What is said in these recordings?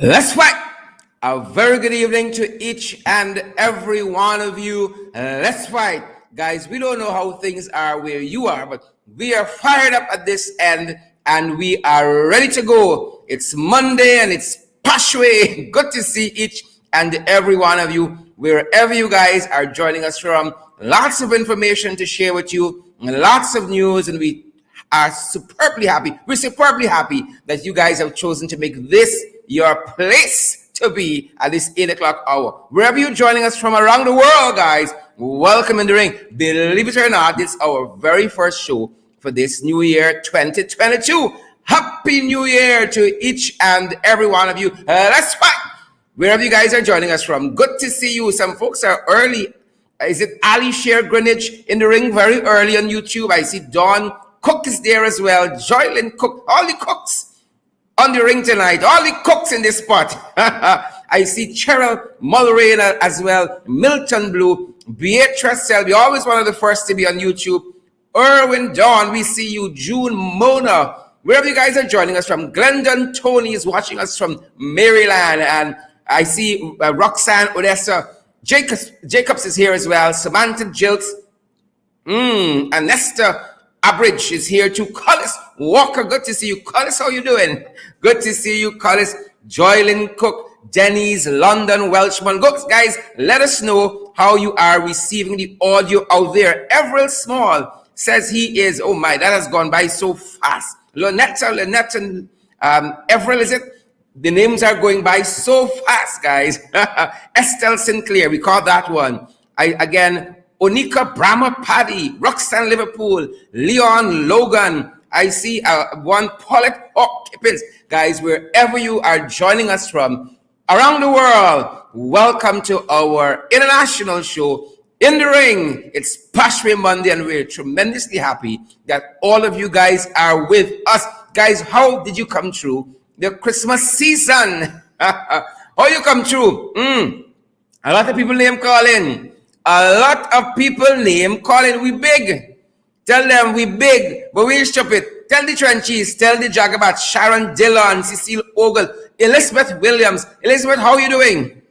Let's fight. A very good evening to each and every one of you. Let's fight. Guys, we don't know how things are where you are, but we are fired up at this end and we are ready to go. It's Monday and it's Pashway. Good to see each and every one of you, wherever you guys are joining us from. Lots of information to share with you, lots of news, and we are superbly happy. We're superbly happy that you guys have chosen to make this your place to be at this 8 o'clock hour. Wherever you're joining us from around the world, guys, welcome in the ring. Believe it or not, it's our very first show for this new year 2022. Happy New Year to each and every one of you. Let's fight. Wherever you guys are joining us from, good to see you. Some folks are early. Is it Ali Sher Greenwich in the ring very early on YouTube? I see Dawn Cook is there as well. Joylyn Cook, all the cooks on the ring tonight, all the cooks in this spot. I see Cheryl Mulrain as well, Milton Blue, Beatrice Selby, always one of the first to be on YouTube. Erwin Dawn, we see you. June Mona, wherever you guys are joining us from. Glendon Tony is watching us from Maryland, and I see Roxanne Odessa. Jacobs is here as well. Samantha Jilks, and Nesta Abridge is here too. Collis Walker, good to see you. Collis, how you doing? Good to see you, Collis. Joylyn Cook, Denny's, London, Welshman. Guys, let us know how you are receiving the audio out there. Everett Small says he is, oh my, that has gone by so fast. Lynette and Everett, is it? The names are going by so fast, guys. Estelle Sinclair, we caught that one. Again, Onika Brahma Paddy, Roxanne Liverpool, Leon Logan. I see one Paulette Hawkins. Guys, wherever you are joining us from around the world, welcome to our international show, In the Ring. It's Pashway Monday, and we're tremendously happy that all of you guys are with us. Guys, how did you come through the Christmas season? How you come through? A lot of people name calling. A lot of people name calling. We big. Tell them we big, but we stupid. Tell the Trenchies, tell the Jagabat, Sharon Dillon, Cecile Ogle, Elizabeth Williams. Elizabeth, how are you doing?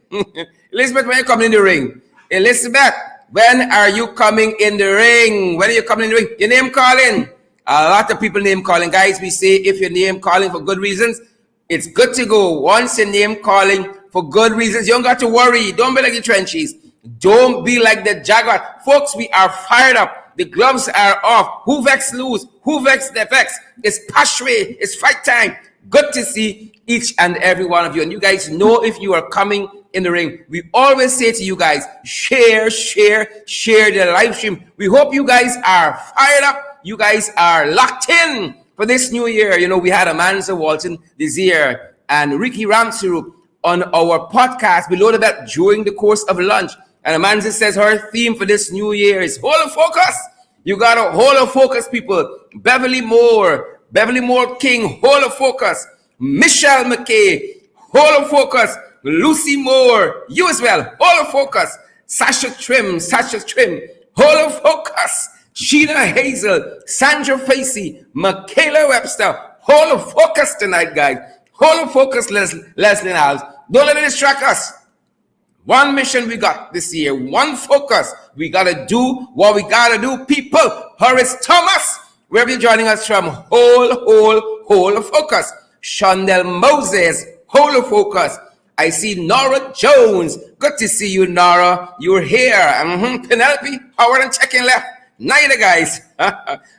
Elizabeth, when are you coming in the ring? Elizabeth, when are you coming in the ring? When are you coming in the ring? Your name calling. A lot of people name calling. Guys, we say if your name calling for good reasons, it's good to go. Once your name calling for good reasons, you don't got to worry. Don't be like the Trenchies. Don't be like the Jaguar. Folks, we are fired up. The gloves are off. Who vex lose? Who vex the vex? It's Pashway. It's fight time. Good to see each and every one of you. And you guys know if you are coming in the ring. We always say to you guys, share the live stream. We hope you guys are fired up. You guys are locked in for this new year. You know, we had Amanza Walton this year and Ricky Ramsuru on our podcast. We loaded that during the course of lunch. And Amanza says her theme for this new year is hold of focus. You got to hold of focus, people. Beverly Moore King, hold of focus. Michelle McKay, hold of focus. Lucy Moore, you as well, hold of focus. Sasha Trim, hold of focus. Sheena Hazel, Sandra Facey, Michaela Webster, hold of focus tonight, guys. Hold of focus, Leslie Niles. Don't let it distract us. One mission we got this year, one focus. We got to do what we got to do, people. Horace Thomas, wherever you're joining us from, hold of focus. Shondell Moses, hold of focus. I see Nora Jones. Good to see you, Nora. You're here. Penelope, Howard and checking left. Neither, guys.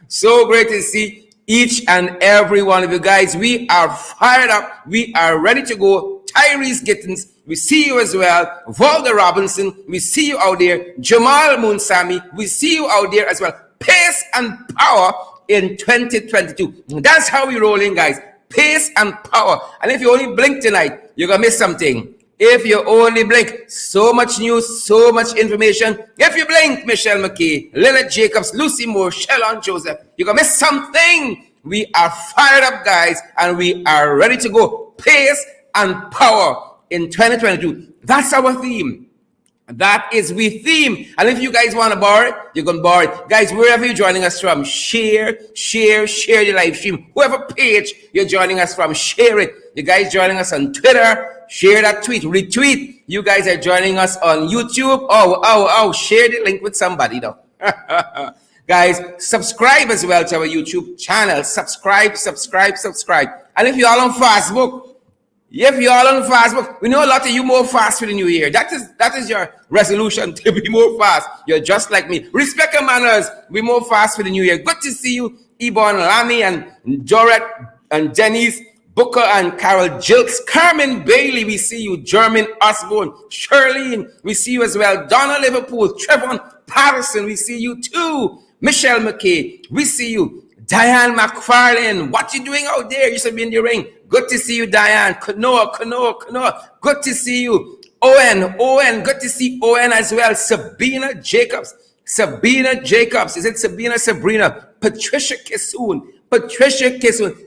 So great to see each and every one of you guys. We are fired up. We are ready to go. Tyrese Gittins, we see you as well. Valda Robinson, we see you out there. Jamal Munsami, we see you out there as well. Pace and power in 2022. That's how we roll in, guys. Pace and power. And if you only blink tonight, you're going to miss something. If you only blink, so much news, so much information. If you blink, Michelle McKay, Lilith Jacobs, Lucy Moore, Shellon Joseph, you're going to miss something. We are fired up, guys, and we are ready to go. Pace and power in 2022. That's our theme. That is we theme. And if you guys want to borrow it, you're going to borrow it. Guys, wherever you're joining us from, share the live stream. Whoever page you're joining us from, share it. You guys joining us on Twitter, share that tweet, retweet. You guys are joining us on YouTube. Share the link with somebody though. Guys, subscribe as well to our YouTube channel. Subscribe. And if you're all on Facebook, we know a lot of you more fast for the new year. That is your resolution, to be more fast. You're just like me. Respect your manners. Be more fast for the new year. Good to see you, Ebon Lamy and Joret and Denise Booker and Carol Jilks. Carmen Bailey, we see you. Jermaine Osborne. Shirlene, we see you as well. Donna Liverpool. Trevon Patterson, we see you too. Michelle McKay, we see you. Diane McFarlane, what you doing out there? You should be in the ring. Good to see you, Diane. Kanoa. Good to see you. Owen, good to see Owen as well. Sabina Jacobs. Is it Sabrina? Patricia Kisoon.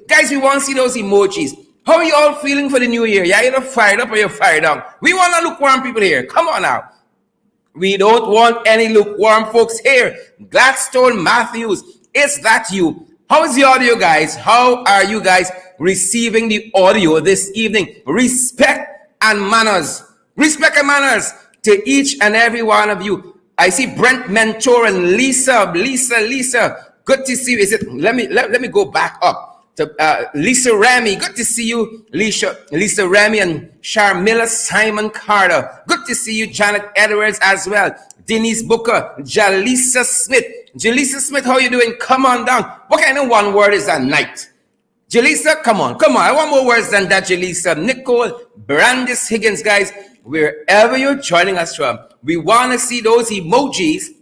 Guys, we want to see those emojis. How are you all feeling for the new year? You either fired up or you're fired down. We want to lukewarm people here. Come on now. We don't want any lukewarm folks here. Gladstone Matthews, is that you? How is the audio, guys? How are you guys receiving the audio this evening? Respect and manners to each and every one of you. I see Brent Mentor and Lisa. Good to see you. Is it? Let me go back up to Lisa Remy. Good to see you, Lisa Remy and Sharmila Simon Carter. Good to see you, Janet Edwards as well. Denise Booker, Jalisa Smith, how you doing? Come on down. What kind of one word is that? Night. Jalisa, come on. I want more words than that, Jalisa. Nicole, Brandis Higgins, guys, wherever you're joining us from, we want to see those emojis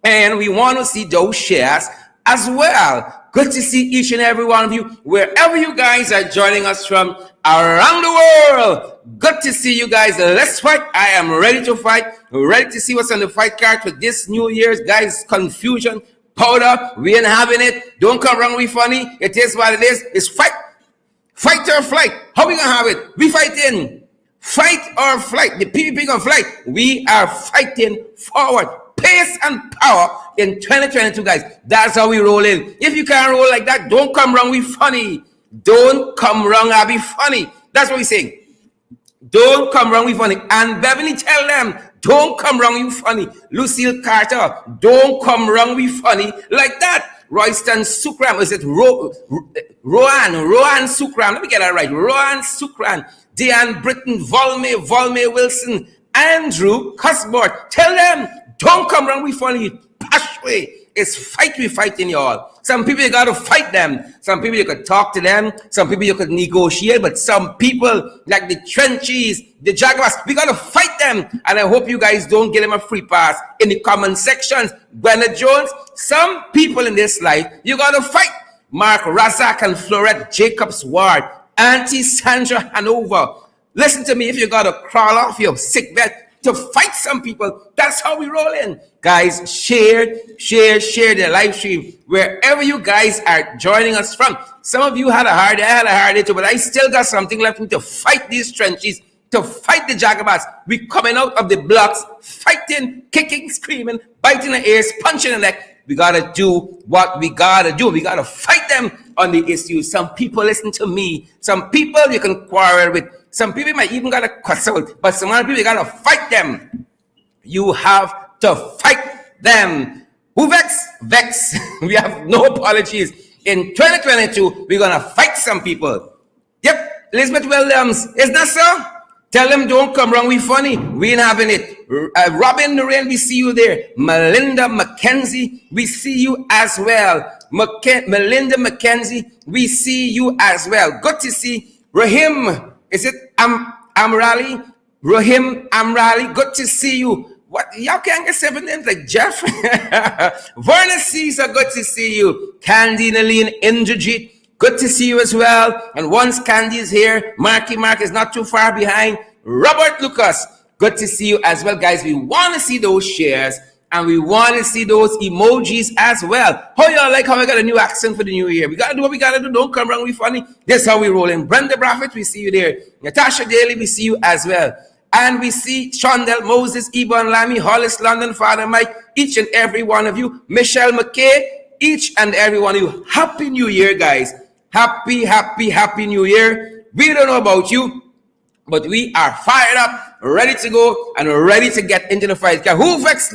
and we want to see those shares as well. Good to see each and every one of you, wherever you guys are joining us from around the world. Good to see you guys. Let's fight. I am ready to fight. Ready to see what's on the fight card for this New Year's, guys. Confusion, powder. We ain't having it. Don't come wrong with funny. It is what it is. It's fight. Fight or flight. How we gonna have it? We fighting. Fight or flight. The PvP gonna flight. We are fighting forward. Pace and power in 2022, guys. That's how we roll in. If you can't roll like that, don't come wrong with funny. Don't come wrong and be funny. That's what we're saying. Don't come wrong with funny. And Beverly, tell them, don't come wrong with funny. Lucille Carter, don't come wrong with funny like that. Royston Sukram, is it Rohan Sukram? Let me get that right. Rohan Sukram, Diane Britton, Volme Wilson, Andrew Cuthbert. Tell them, don't come wrong with funny. Pashway. It's fight we fighting, y'all. Some people you gotta fight them. Some people you could talk to them. Some people you could negotiate. But some people like the Trenchies, the Jaguars, we gotta fight them. And I hope you guys don't get them a free pass in the comment sections. Gwenda Jones, some people in this life you gotta fight. Mark Razak and Florette Jacobs Ward, Auntie Sandra Hanover. Listen to me, if you gotta crawl off your sick bed to fight some people, that's how we roll in. Guys, share the live stream wherever you guys are joining us from. Some of you had a hard day too, but I still got something left to fight these trenches, to fight the Jagabats. We coming out of the blocks, fighting, kicking, screaming, biting the ears, punching the neck. We gotta do what we gotta do. We gotta fight them on the issues. Some people listen to me. Some people you can quarrel with. Some people might even gotta cuss out. But some other people you gotta fight them. You have to fight them. Who vex? We have no apologies. In 2022, we're gonna fight some people. Yep, Elizabeth Williams, is that so? Tell them don't come wrong with funny. We ain't having it. Robin Noreen, we see you there. Melinda McKenzie, we see you as well. Melinda McKenzie, we see you as well. Good to see Rahim. Is it Amrali? Rahim Amrali, good to see you. What, y'all can't get 7 names like Jeff? Verna Caesar, good to see you. Candy Naleen Indrajit, good to see you as well. And once Candy is here, Mark is not too far behind. Robert Lucas, good to see you as well, guys. We want to see those shares and we want to see those emojis as well. How y'all like how I got a new accent for the new year? We got to do what we got to do. Don't come wrong with funny. This is how we roll in. Brenda Braffett, we see you there. Natasha Daly, we see you as well. And we see Shondell Moses, Ebon Lamy, Hollis London, Father Mike, each and every one of you. Michelle McKay, each and every one of you. Happy New Year, guys. Happy New Year. We don't know about you, but we are fired up, ready to go, and ready to get into the fight. Who vex?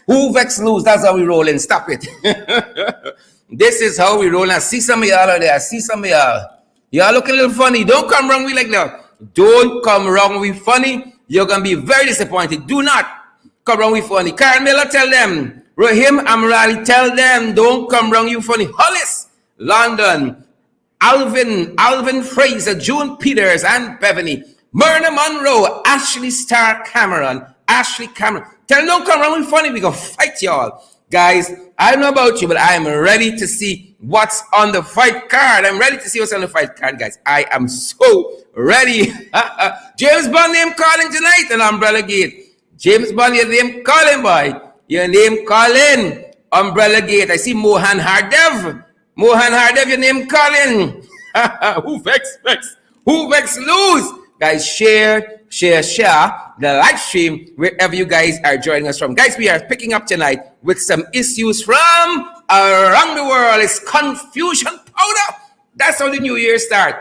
Who vex lose? That's how we rolling. Stop it. This is how we roll. I see some of y'all out there. I see some of y'all. Y'all looking a little funny. Don't come wrong with like that. Don't come wrong with funny. You're going to be very disappointed. Do not come wrong with funny. Karen Miller, tell them. Rahim Amrali, tell them. Don't come wrong with funny. Hollis, London. Alvin Fraser, June Peters, and Beverly. Myrna Monroe, Ashley Starr Cameron. Tell them don't come wrong with funny. We going to fight y'all. Guys, I don't know about you, but I am ready to see what's on the fight card. I'm ready to see what's on the fight card, guys. I am so ready. James Bond name calling tonight on Umbrella Gate. James Bond, your name calling, boy. Your name calling. Umbrella Gate. I see Mohan Hardev. Your name calling. Who vex? Who vex lose? Guys, share the live stream wherever you guys are joining us from. Guys, we are picking up tonight with some issues from around the world. It's confusion powder. That's how the new year starts.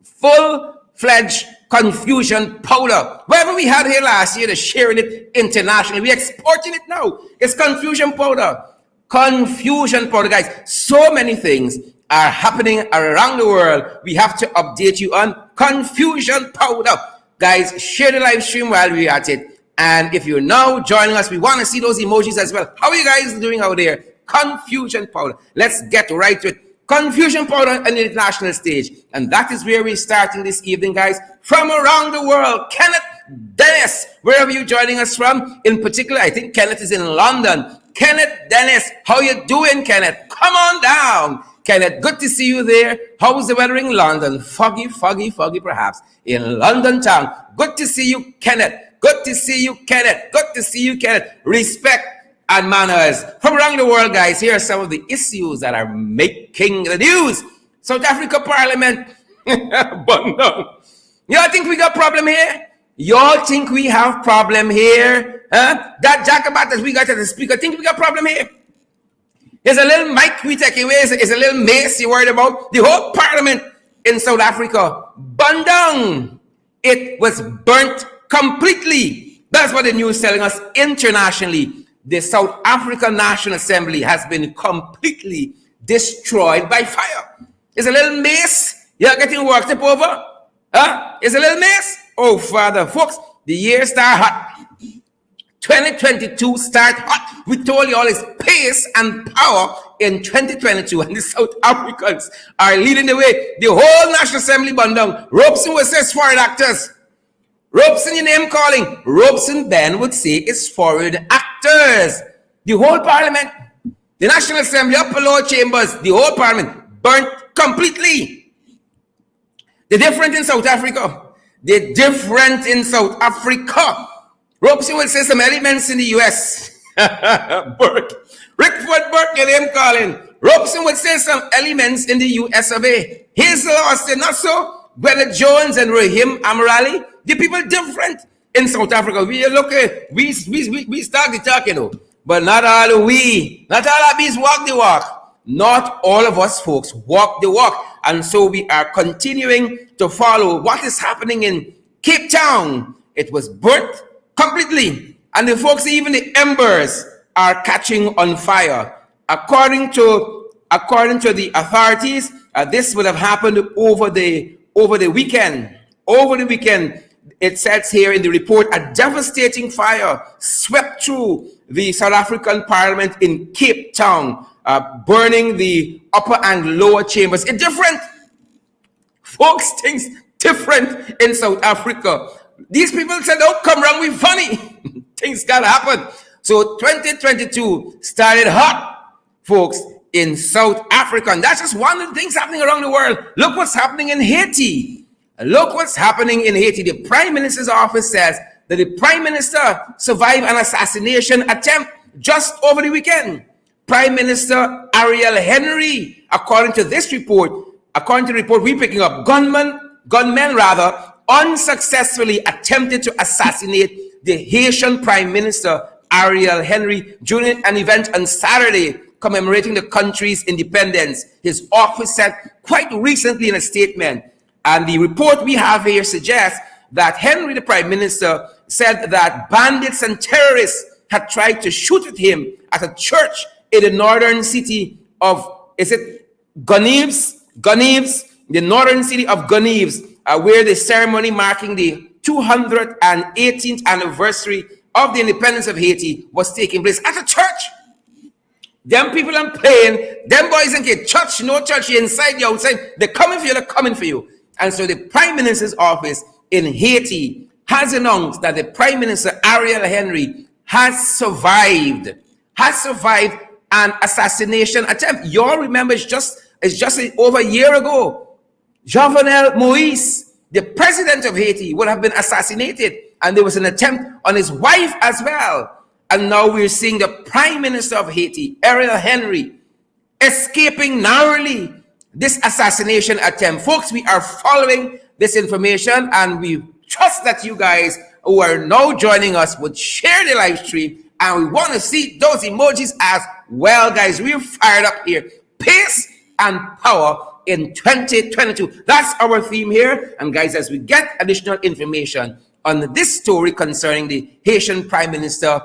Full-fledged confusion powder. Whatever we had here last year, they're sharing it internationally. We're exporting it now. It's confusion powder. Confusion powder, guys. So many things are happening around the world. We have to update you on confusion powder. Guys, share the live stream while we're at it. And if you're now joining us, we want to see those emojis as well. How are you guys doing out there? Confusion powder. Let's get right to it. Confusion powder on the international stage. And that is where we're starting this evening, guys. From around the world, Kenneth Dennis, wherever you're joining us from. In particular, I think Kenneth is in London. Kenneth Dennis, how you doing, Kenneth? Come on down. Kenneth, good to see you there. How's the weather in London? Foggy perhaps. In London town. Good to see you, Kenneth. Good to see you, Kenneth. Good to see you, Kenneth. Respect and manners. From around the world, guys, here are some of the issues that are making the news. South Africa Parliament. Y'all think we got problem here? Y'all think we have problem here? Huh? That Jacobat that we got as a speaker, think we got problem here? There's a little mic we take away. It's a little mace you're worried about. The whole parliament in South Africa burned down. It was burnt completely. That's what the news is telling us internationally. The South African National Assembly has been completely destroyed by fire. It's a little mace. You're getting worked up over? Huh? It's a little mace. Oh, Father. Folks, the year start hot. 2022 start hot. We told you all its pace and power in 2022, and the South Africans are leading the way. The whole National Assembly burned down. Robeson would say it's foreign actors. Robeson, your name calling. Robeson then would say it's foreign actors. The whole parliament, the National Assembly, upper lower chambers, the whole parliament burnt completely. The different in South Africa. Robeson will say some elements in the US. Rickford Burke, your name calling. Robeson would say some elements in the US of A. Hazel Austin, not so. Gwyneth Jones and Rahim Amrali, the people different in South Africa. We look at, we start the talk, you know. But not all of us walk the walk. Not all of us folks walk the walk. And so we are continuing to follow what is happening in Cape Town. It was burnt completely, and the folks, even the embers are catching on fire. According to the authorities, this would have happened over the weekend. Over the weekend, it says here in the report, a devastating fire swept through the South African Parliament in Cape Town, burning the upper and lower chambers. It's different, folks. Things different in South Africa. These people said, don't come wrong with funny. Things gotta happen. So 2022 started hot, folks, in South Africa. And that's just one of the things happening around the world. Look what's happening in Haiti. Look what's happening in Haiti. The Prime Minister's office says that the Prime Minister survived an assassination attempt just over the weekend. Prime Minister Ariel Henry, according to this report, we're picking up, gunmen unsuccessfully attempted to assassinate the Haitian Prime Minister Ariel Henry during an event on Saturday commemorating the country's independence. His office said quite recently in a statement And the report we have here suggests that Henry, the Prime Minister, said that bandits and terrorists had tried to shoot at him at a church in the northern city of, is it Gonibs? The northern city of Gonibs, where the ceremony marking the 218th anniversary of the independence of Haiti was taking place at a church. Them people I'm playing, them boys and kids, church, no church, you inside, you outside, they're coming for you, they're coming for you. And so the Prime Minister's office in Haiti has announced that the Prime Minister, Ariel Henry, has survived an assassination attempt. You all remember it's just over a year ago. Jovenel Moïse, the president of Haiti, would have been assassinated, and there was an attempt on his wife as well. And now we're seeing the Prime Minister of Haiti, Ariel Henry, escaping narrowly this assassination attempt. Folks, we are following this information, and we trust that you guys who are now joining us would share the live stream, and we want to see those emojis as well, guys. We're fired up here. Peace and power in 2022. That's our theme here. And guys, as we get additional information on this story concerning the Haitian Prime Minister,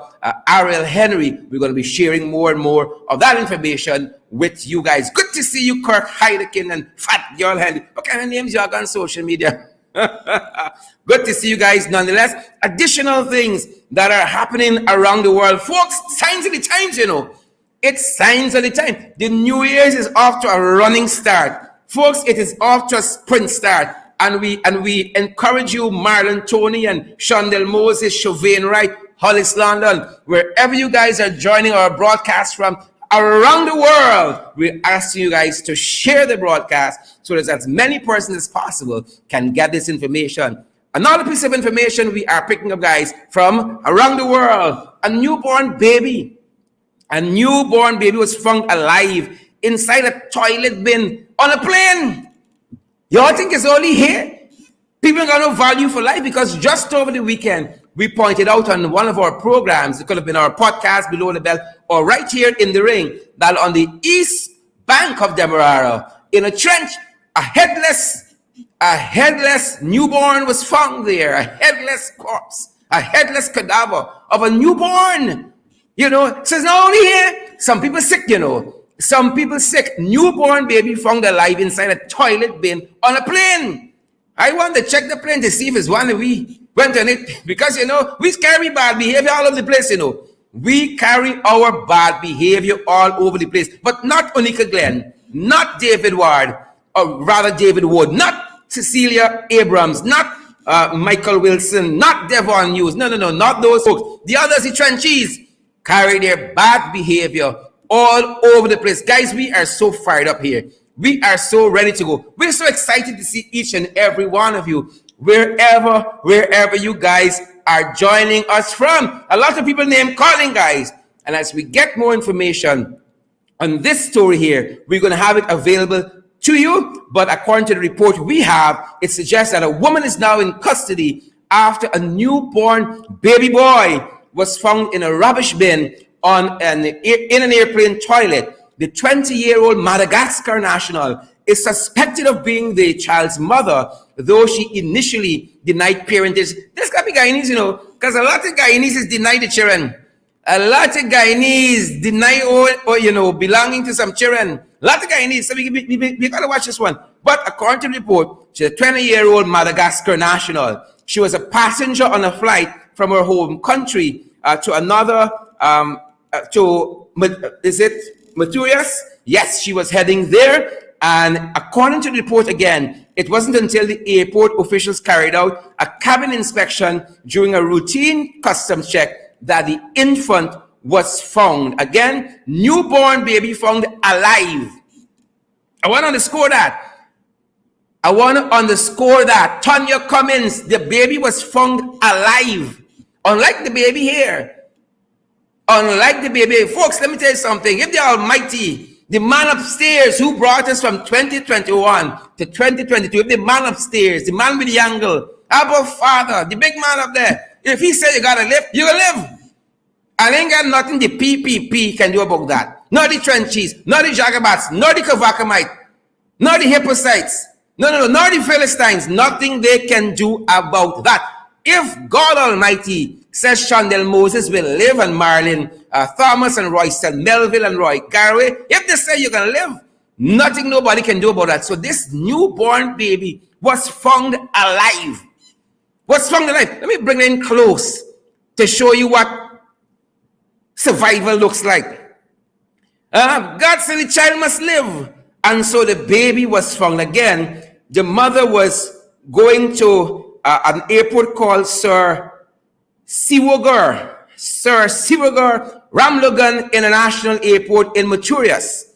Ariel Henry, we're going to be sharing more and more of that information with you guys. Good to see you, Kirk Heidekin and Fat Girl Henry. What kind of names you got on social media? Good to see you guys nonetheless. Additional things that are happening around the world. Folks, signs of the times, you know. It's signs of the time. The New Year's is off to a running start. Folks, it is off to a sprint start. And we encourage you, Marlon Tony and Shondell Moses, Chauvin Wright, Hollis London, wherever you guys are joining our broadcast from around the world, we're asking you guys to share the broadcast so that as many persons as possible can get this information. Another piece of information we are picking up, guys, from around the world. A newborn baby was found alive inside a toilet bin on a plane. Y'all think it's only here? People got no value for life, because just over the weekend, we pointed out on one of our programs, it could have been our podcast, Below the Belt, or right here in the ring, that on the east bank of Demerara, in a trench, a headless newborn was found there, a headless corpse, a headless cadaver of a newborn. You know, it says not only here, some people sick, you know. Some people sick. Newborn baby found alive inside a toilet bin on a plane. I want to check the plane to see if it's one we went on it, because, you know, we carry bad behavior all over the place, you know. We carry our bad behavior all over the place. But not Onika Glenn, not David Ward, or rather David Wood, not Cecilia Abrams, not Michael Wilson, not Devon Hughes. No, not those folks. The others, the trenchies, carry their bad behavior all over the place. Guys, we are so fired up here. We are so ready to go. We're so excited to see each and every one of you, wherever you guys are joining us from. A lot of people name calling, guys. And as we get more information on this story here, we're going to have it available to you. But according to the report we have, it suggests that a woman is now in custody after a newborn baby boy was found in a rubbish bin in an airplane toilet. The 20-year-old Madagascar national is suspected of being the child's mother, though she initially denied parentage. This got to be Guyanese, you know, because a lot of Guyanese deny the children. A lot of Guyanese deny, belonging to some children. A lot of Guyanese, so we got to watch this one. But according to the report, she's a 20-year-old Madagascar national. She was a passenger on a flight from her home country to another, is it Maturias? Yes, she was heading there. And according to the report again, it wasn't until the airport officials carried out a cabin inspection during a routine customs check that the infant was found. Again, newborn baby found alive. I want to underscore that. Tonya Cummins, the baby was found alive. Unlike the baby here. Folks, let me tell you something. If the Almighty, the man upstairs who brought us from 2021 to 2022, if the man upstairs, the man with the angle, Abba Father, the big man up there, if he said you gotta live, you will live. I ain't got nothing the PPP can do about that. Not the trenchies, not the Jagabats, not the Kavakamite, not the Hippocytes, No, nor the Philistines. Nothing they can do about that. If God Almighty says Chandel Moses will live and Marlon Thomas and Royston Melville and Roy Garraway, if they say you can live, nothing nobody can do about that. So this newborn baby was found alive. Was found alive. Let me bring it in close to show you what survival looks like. God said the child must live. And so the baby was found again. The mother was going to an airport called Sir Siwagar Ramlogan International Airport in Mauritius.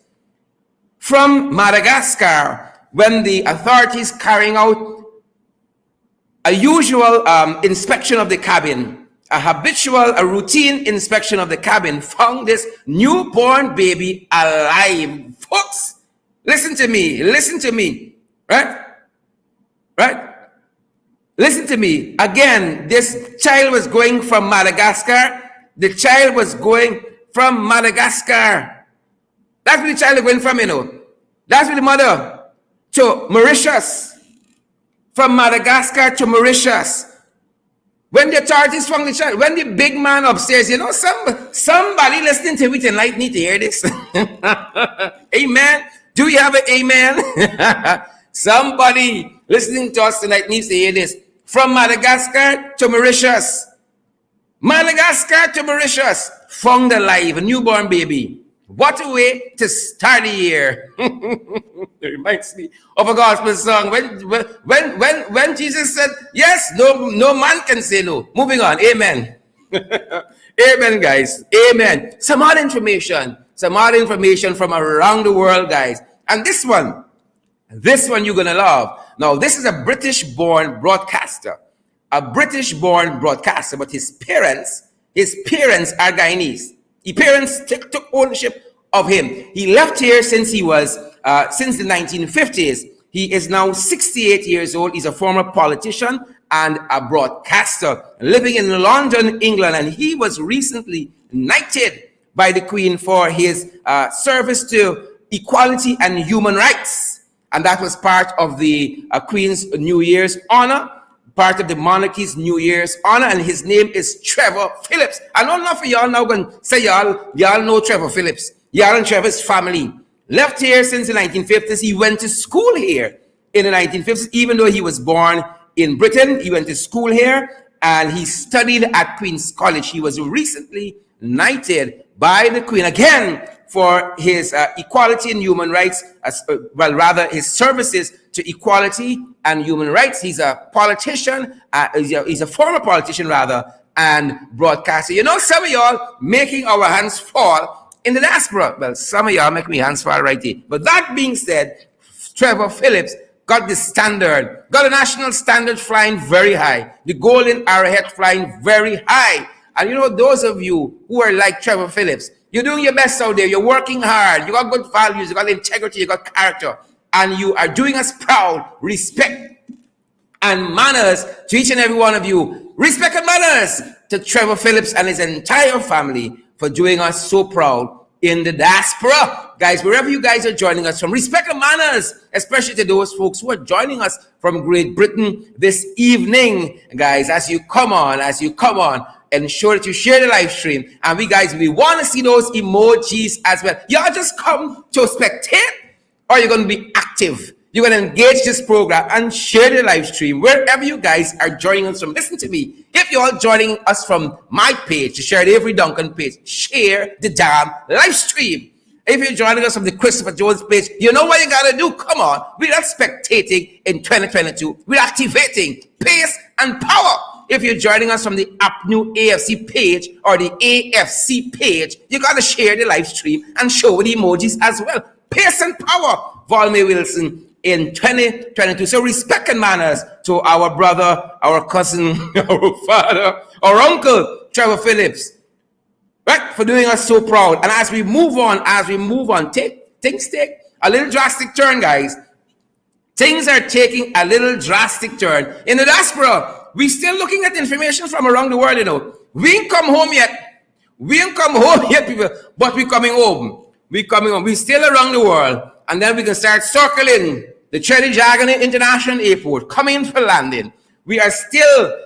From Madagascar, when the authorities carrying out a usual inspection of the cabin, a routine inspection of the cabin, found this newborn baby alive. Folks, listen to me, right? Listen to me. Again, this child was going from Madagascar. The child was going from Madagascar. That's where the child is going from, you know. That's where the mother to Mauritius. From Madagascar to Mauritius. When the authorities found the child, when the big man upstairs, you know, somebody listening to me tonight need to hear this. Amen. Do you have an amen? Somebody listening to us tonight needs to hear this. From Madagascar to Mauritius. Madagascar to Mauritius. Found alive, a newborn baby. What a way to start the year. It reminds me of a gospel song. When Jesus said, yes, no man can say no. Moving on. Amen. Amen, guys. Amen. Some other information from around the world, guys. And this one you're going to love. Now, this is a British-born broadcaster. But his parents are Guyanese. His parents took ownership of him. He left here since the 1950s. He is now 68 years old. He's a former politician and a broadcaster living in London, England. And he was recently knighted by the Queen for his service to equality and human rights. And that was part of the Queen's New Year's honor, part of the monarchy's New Year's honor. And his name is Trevor Phillips. I know enough of y'all now going to say y'all know Trevor Phillips. Y'all and Trevor's family. Left here since the 1950s. He went to school here in the 1950s. Even though he was born in Britain, he went to school here and he studied at Queen's College. He was recently knighted by the Queen again for his equality and human rights, his services to equality and human rights. He's a politician, he's a former politician rather, and broadcaster. You know, some of y'all making our hands fall in the diaspora. Well, some of y'all make me hands fall right here. But that being said, Trevor Phillips got the standard, got a national standard flying very high, the golden arrowhead flying very high. And you know, those of you who are like Trevor Phillips, you're doing your best out there. You're working hard. You got good values. You got integrity. You got character. And you are doing us proud. Respect and manners to each and every one of you. Respect and manners to Trevor Phillips and his entire family for doing us so proud in the diaspora. Guys, wherever you guys are joining us from, respect and manners, especially to those folks who are joining us from Great Britain this evening. Guys, as you come on, ensure that you share the live stream. And we want to see those emojis as well. Y'all just come to spectate, or you're going to be active. You're going to engage this program and share the live stream wherever you guys are joining us from. Listen to me. If you're all joining us from my page, the Share Avery Duncan page, share the damn live stream. If you're joining us from the Christopher Jones page, you know what you got to do. Come on. We're not spectating in 2022. We're activating pace and power. If you're joining us from the New AFC page or the AFC page, you got to share the live stream and show the emojis as well. Pace and power, Volme Wilson in 2022. So respect and manners to our brother, our cousin, our father, our uncle, Trevor Phillips, right, for doing us so proud. And as we move on, things take a little drastic turn, guys. Things are taking a little drastic turn in the diaspora. We're still looking at information from around the world, you know. We ain't come home yet. People. But we're coming home. We're still around the world. And then we can start circling the Trinidad International Airport, coming for landing. We are still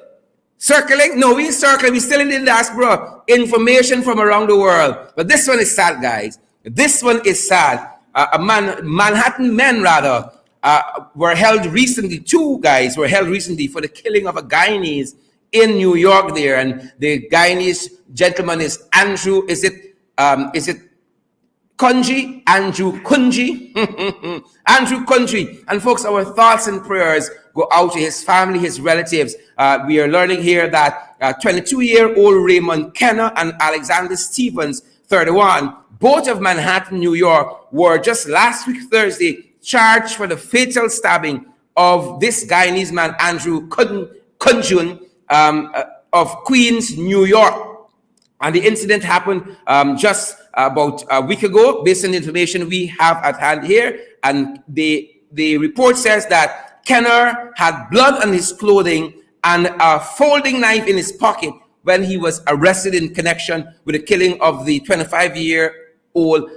circling. No, we're circling. We're still in the diaspora. Information from around the world. But this one is sad, guys. This one is sad. Manhattan men, rather, were held recently. Two guys were held recently for the killing of a Guyanese in New York there. And the Guyanese gentleman is Andrew, is it Kunji? Andrew Kunji? Andrew Kunji. And folks, our thoughts and prayers go out to his family, his relatives. We are learning here that 22-year-old Raymond Kenner and Alexander Stevens, 31, both of Manhattan, New York, were just last week, Thursday, charged for the fatal stabbing of this Guyanese man, Andrew Kunjun, of Queens, New York. And the incident happened just about a week ago, based on the information we have at hand here. And the report says that Kenner had blood on his clothing and a folding knife in his pocket when he was arrested in connection with the killing of the 25-year-old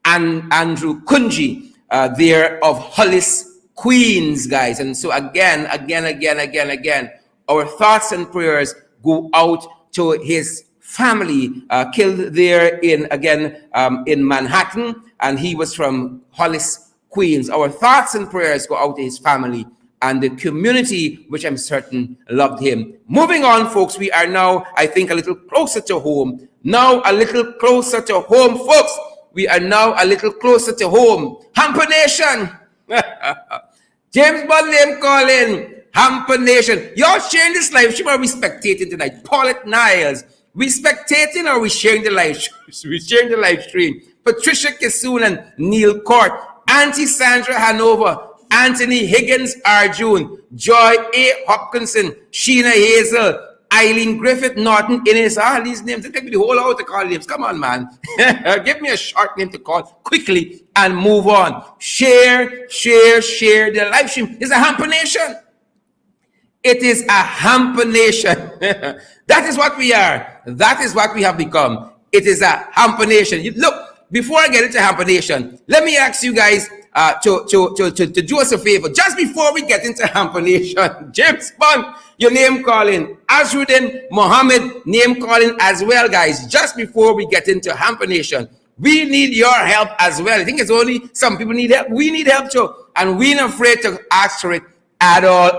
Andrew Kunji there of Hollis, Queens, guys. And so again, our thoughts and prayers go out to his family killed there in Manhattan, and he was from Hollis, Queens. Our thoughts and prayers go out to his family and the community, which I'm certain loved him. Moving on, folks, we are now, I think, a little closer to home. Now a little closer to home, folks. We are now a little closer to home. Hamper Nation. James Bond name calling. Hamper Nation. Y'all sharing this live stream or we spectating tonight? Paulette Niles. We spectating or we sharing the live stream? We sharing the live stream. Patricia Kissoon and Neil Court. Auntie Sandra Hanover. Anthony Higgins Arjun. Joy A. Hopkinson. Sheena Hazel. Eileen Griffith Norton Innes. These names. They take me the whole hour to call names. Come on, man. Give me a short name to call quickly and move on. Share the live stream. It's a Hamper Nation. It is a Hamper Nation. That is what we are. That is what we have become. It is a Hamper Nation. Look, before I get into Hamper Nation, let me ask you guys to do us a favor. Just before we get into Hamper Nation, James Bond, your name calling. Azruddin Mohammed, name calling as well, guys. Just before we get into Hamper Nation, we need your help as well. I think it's only some people need help. We need help too. And we're not afraid to ask for it at all.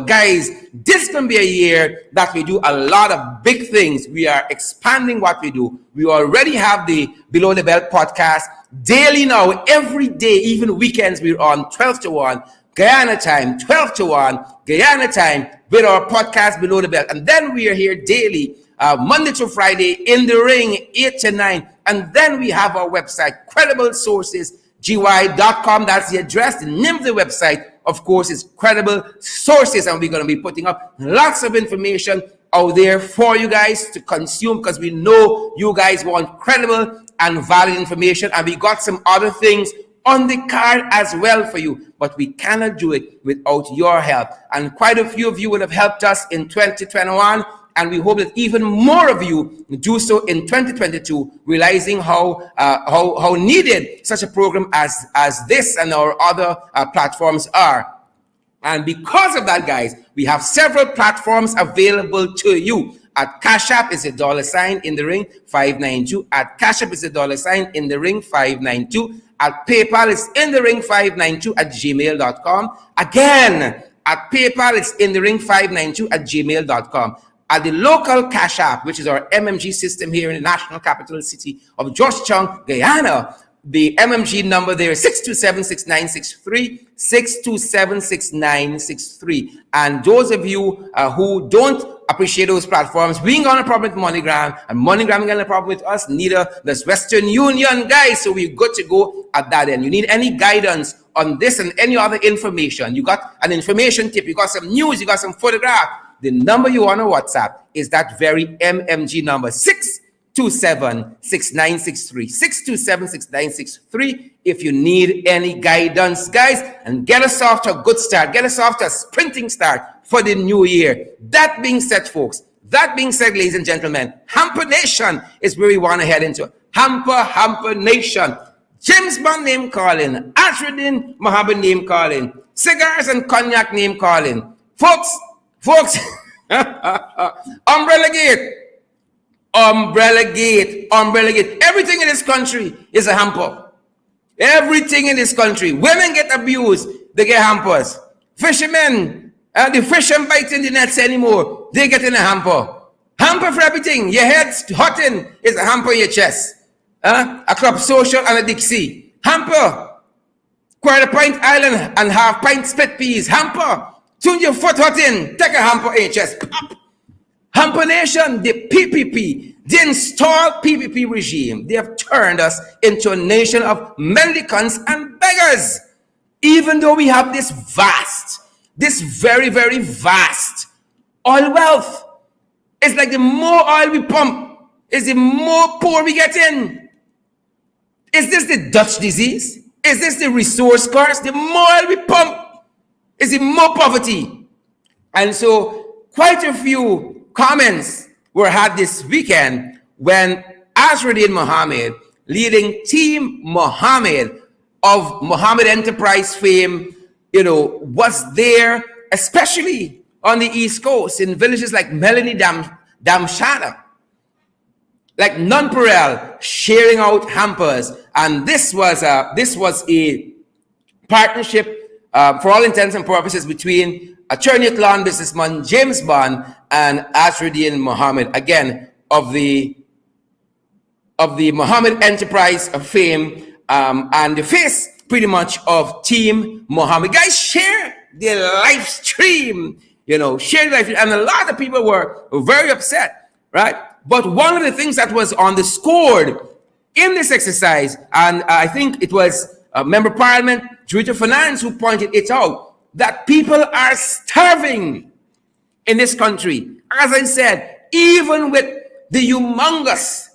Guys, this is going to be a year that we do a lot of big things. We are expanding what we do. We already have the Below the Belt podcast daily now, every day, even weekends. We're on 12 to 1, Guyana time, 12 to 1, Guyana time with our podcast Below the Belt. And then we are here daily, Monday to Friday in the ring, 8 to 9. And then we have our website, Credible Sources, GY.com. That's the address. The name of the website, of course, is Credible Sources, and we're going to be putting up lots of information out there for you guys to consume, because we know you guys want credible and valid information, and we got some other things on the card as well for you, but we cannot do it without your help. And quite a few of you would have helped us in 2021, and we hope that even more of you do so in 2022, realizing how needed such a program as this and our other platforms are. And because of that, guys, we have several platforms available to you. At Cash App is $, in the ring 592. At Cash App is $, in the ring 592. At PayPal is in the ring 592 at gmail.com. Again, at PayPal it's in the ring 592 at gmail.com. At the local Cash App, which is our MMG system here in the national capital city of Georgetown, Guyana, the MMG number there is 627-6963, 627-6963. And those of you who don't appreciate those platforms, we ain't got a problem with MoneyGram, and MoneyGram ain't got a problem with us, neither does Western Union, guys. So we're good to go at that end. You need any guidance on this and any other information, you got an information tip, you got some news, you got some photograph, the number you want on WhatsApp is that very MMG number, 627-6963, 627-6963. If you need any guidance, guys, and get us off to a good start, get us off to a sprinting start for the new year. That being said, folks, ladies and gentlemen, Hamper Nation is where we want to head into. Hamper Nation. James Bond name calling, Ashruddin Mohammed name calling, cigars and cognac name calling. Folks, Umbrella Gate, Umbrella Gate, Umbrella Gate. Everything in this country is a hamper. Everything in this country. Women get abused, they get hampers. Fishermen, the fish and biting the nets anymore, they get in a hamper. Hamper for everything. Your head's hotting is a hamper in your chest. A Club Social and a Dixie. Hamper. Quarter pint island and half pint split peas. Hamper. Soon your foot hotting, take a hamper in your chest. Pop. Hamper Nation, the PPP, the installed PPP regime, they have turned us into a nation of mendicants and beggars. Even though we have this vast, this very, very vast oil wealth. It's like the more oil we pump, is the more poor we get in. Is this the Dutch disease? Is this the resource curse? The more oil we pump, is the more poverty. And so quite a few comments were had this weekend when Ashruddin Mohammed, leading Team Mohammed of Mohammed Enterprise fame, was there, especially on the East Coast in villages like Melanie Damshana, like Nonpareil, sharing out hampers. And this was a partnership for all intents and purposes between attorney at law and businessman James Bond and Ashruddin Mohammed, again of the Mohammed Enterprise of fame, and the face pretty much of Team Mohammed. Guys, share the live stream, share the live stream. And a lot of people were very upset, right? But one of the things that was on the score in this exercise, and I think it was Member of Parliament, Director of Finance, who pointed it out, that people are starving in this country. As I said, even with the humongous,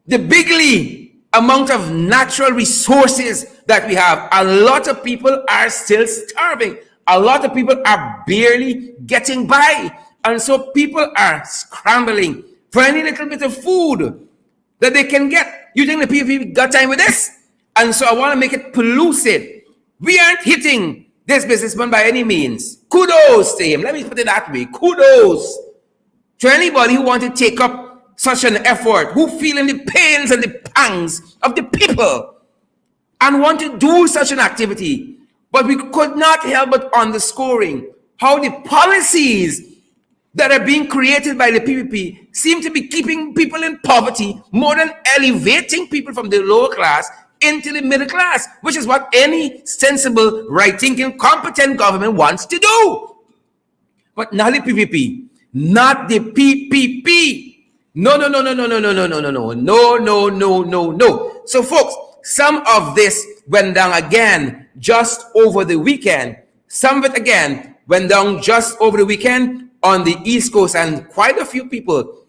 the bigly amount of natural resources that we have, a lot of people are still starving. A lot of people are barely getting by. And so people are scrambling for any little bit of food that they can get. You think the people got time with this? And so I want to make it pellucid. We aren't hitting this businessman by any means. Kudos to him. Let me put it that way. Kudos to anybody who want to take up such an effort, who feeling the pains and the pangs of the people and want to do such an activity. But we could not help but underscoring how the policies that are being created by the PPP seem to be keeping people in poverty more than elevating people from the lower class into the middle class, which is what any sensible, right-thinking, competent government wants to do. But not the PPP, not the PPP. No. So folks, some of this went down again just over the weekend. Some of it again went down just over the weekend on the East Coast, and quite a few people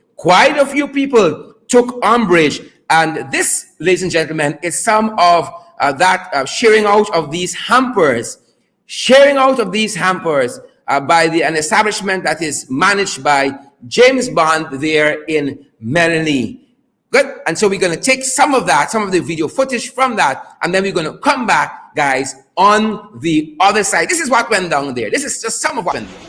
took umbrage. And this, ladies and gentlemen, is some of that sharing out of these hampers, by an establishment that is managed by James Bond there in Melanie. Good. And so we're going to take some of the video footage from that, and then we're going to come back, guys, on the other side. This is what went down there. This is just some of what went down.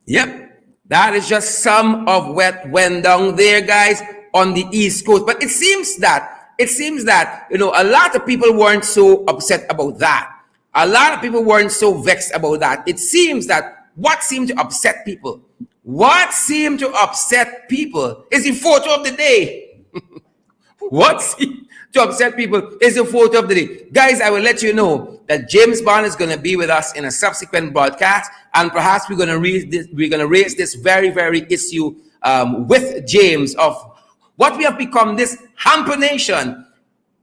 Yep, that is just some of what went down there, guys, on the East Coast. But it seems that a lot of people weren't so upset about that. A lot of people weren't so vexed about that. It seems that what seemed to upset people is the photo of the day. What seemed to upset people is the photo of the day. Guys, I will let you know that James Bond is going to be with us in a subsequent broadcast, and perhaps we're going to raise this very, very issue with James of what we have become, this hamper nation.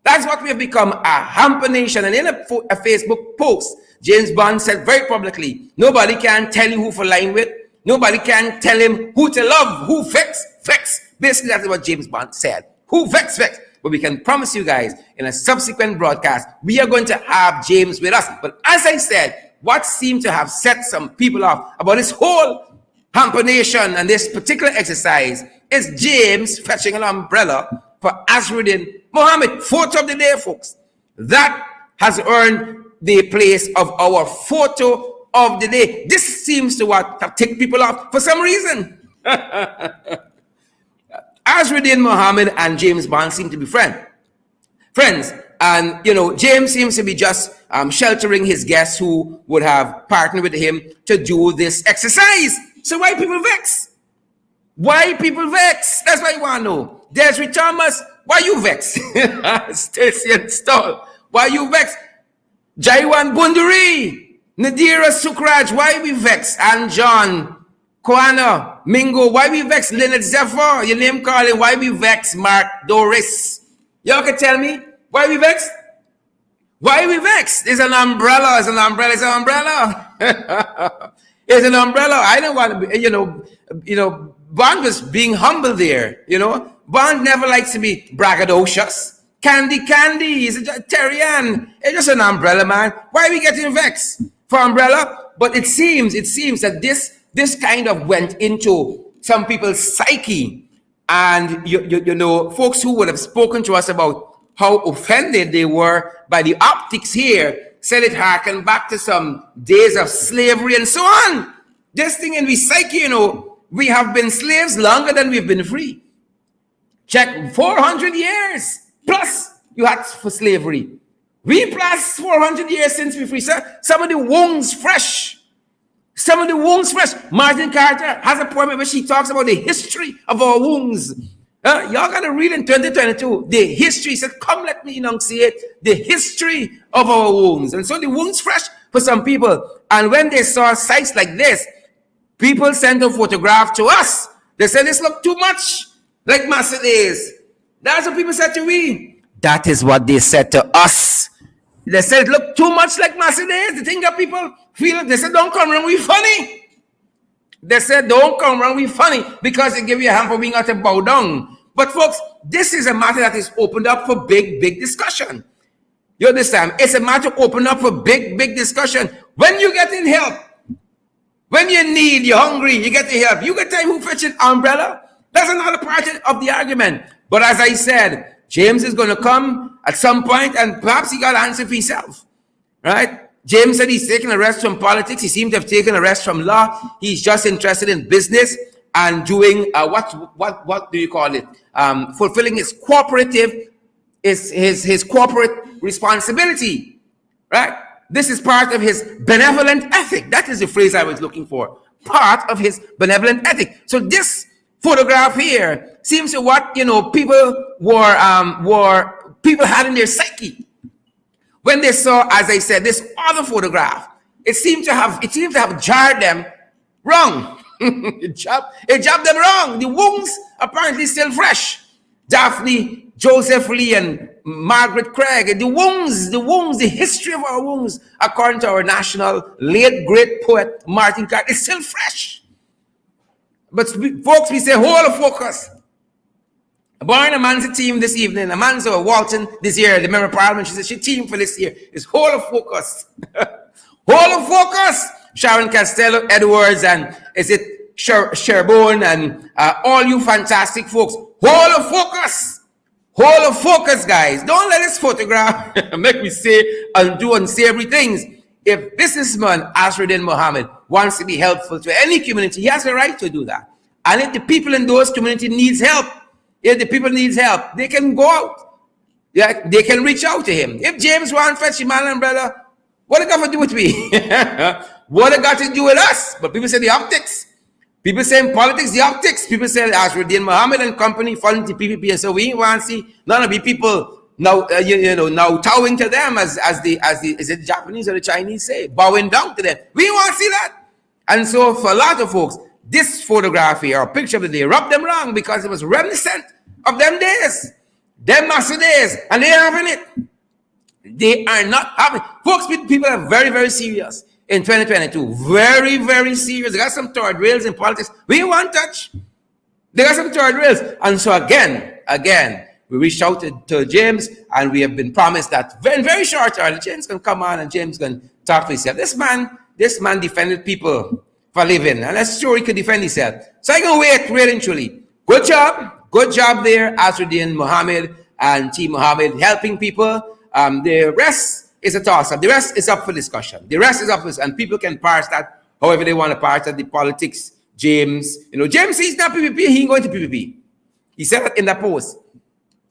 That's what we have become, a hamper nation. And in a Facebook post, James Bond said very publicly, nobody can tell you who for line with. Nobody can tell him who to love, who vex, vex. Basically, that's what James Bond said. Who vex, vex. But we can promise you guys, in a subsequent broadcast, we are going to have James with us. But as I said, what seemed to have set some people off about this whole Hamper Nation and this particular exercise is James fetching an umbrella for Azharuddin Mohammed. Photo of the day, folks. That has earned the place of our photo of the day. This seems to have ticked people off for some reason. Azharuddin Mohammed and James Bond seem to be friends. And, James seems to be just sheltering his guests who would have partnered with him to do this exercise. So why people vex? Why people vex? That's what I want to know. Desiree Thomas, why you vex? Stacey and Stoll, why you vex? Jaiwan Bunduri, Nadira Sukraj, why we vex? And John, Koana, Mingo, why we vex? Leonard Zephyr, your name calling, why we vex? Mark Doris. Y'all can tell me why we vex? Why we vex? It's an umbrella, it's an umbrella, it's an umbrella. It's an umbrella. I don't want to be, Bond was being humble there, Bond never likes to be braggadocious. Candy, he's a Terrian. It's just an umbrella, man. Why are we getting vexed for umbrella? But it seems that this kind of went into some people's psyche. And, folks who would have spoken to us about how offended they were by the optics here said it harkened back to some days of slavery and so on. This thing in the psyche, we have been slaves longer than we've been free. Check 400 years plus you had for slavery. We plus 400 years since we're free. Some of the wounds fresh. Martin Carter has a poem where she talks about the history of our wounds. Y'all got to read in 2022 the history. Said, come let me enunciate the history of our wounds. And so the wounds fresh for some people. And when they saw sites like this, people sent a photograph to us. They said, this look too much like Mercedes. That's what people said to me. That is what they said to us. They said, look too much like Mercedes. The thing that people feel, they said, don't come around, we funny. They said, don't come around, we funny, because they give you a hand for being out to bow down. But folks, this is a matter that is opened up for big discussion. You understand? It's a matter opened up for big discussion. When you get in help, when you need, you're hungry, you get the help. You get time who fetch an umbrella. That's another part of the argument. But as I said, James is going to come at some point and perhaps he got to answer for himself. Right? James said he's taken a rest from politics. He seemed to have taken a rest from law. He's just interested in business and doing what do you call it? Fulfilling his cooperative, his corporate responsibility. Right? This is part of his benevolent ethic. That is the phrase I was looking for. Part of his benevolent ethic. So this photograph here seems to what people people had in their psyche when they saw, as I said, this other photograph. It seemed to have jarred them wrong. it jabbed them wrong. The wounds apparently still fresh. Daphne, Joseph Lee, and Margaret Craig. The wounds, the history of our wounds, according to our national late great poet Martin Carter, is still fresh. But folks, we say, hold of focus. Born a man's team this evening, a man's Walton this year, the member of parliament, she said she team for this year is whole of focus. Whole of focus. Sharon Costello, Edwards, and is it Sherbone, and all you fantastic folks. Whole of focus. Whole of focus, guys. Don't let this photograph make me say and do unsavory things. If businessman Azharuddin Mohammed wants to be helpful to any community, he has a right to do that. And if the people in those communities needs help, they can go out. Yeah, they can reach out to him. If James wants to fetch him an umbrella, what it got to do with me? What it got to do with us? But people say the optics. People say in politics, the optics. People say Azharuddin Mohammed and company funding the PPP, and so we want to see none of the people now, now towing to them as the is it the Japanese or the Chinese say, bowing down to them. We want to see that. And so for a lot of folks, this photograph here, or picture of the day, rubbed them wrong because it was reminiscent of them days, them master days, and they are having it. They are not having. Folks, people are very, very serious. in 2022. Very, very serious. They got some third rails in politics. We want touch. They got some third rails. And so again, we reached out to James, and we have been promised that very, very short order, James can come on and James can talk for himself. This man defended people for a living, and that's sure he could defend himself. So I'm going to wait, really and truly. Good job there, Azruddin Mohammed and Team Mohammed, helping people. The rest is a toss-up. The rest is up for discussion. And people can parse that however they want to parse that. The politics, James, James is not PPP, he ain't going to PPP. He said that in the post.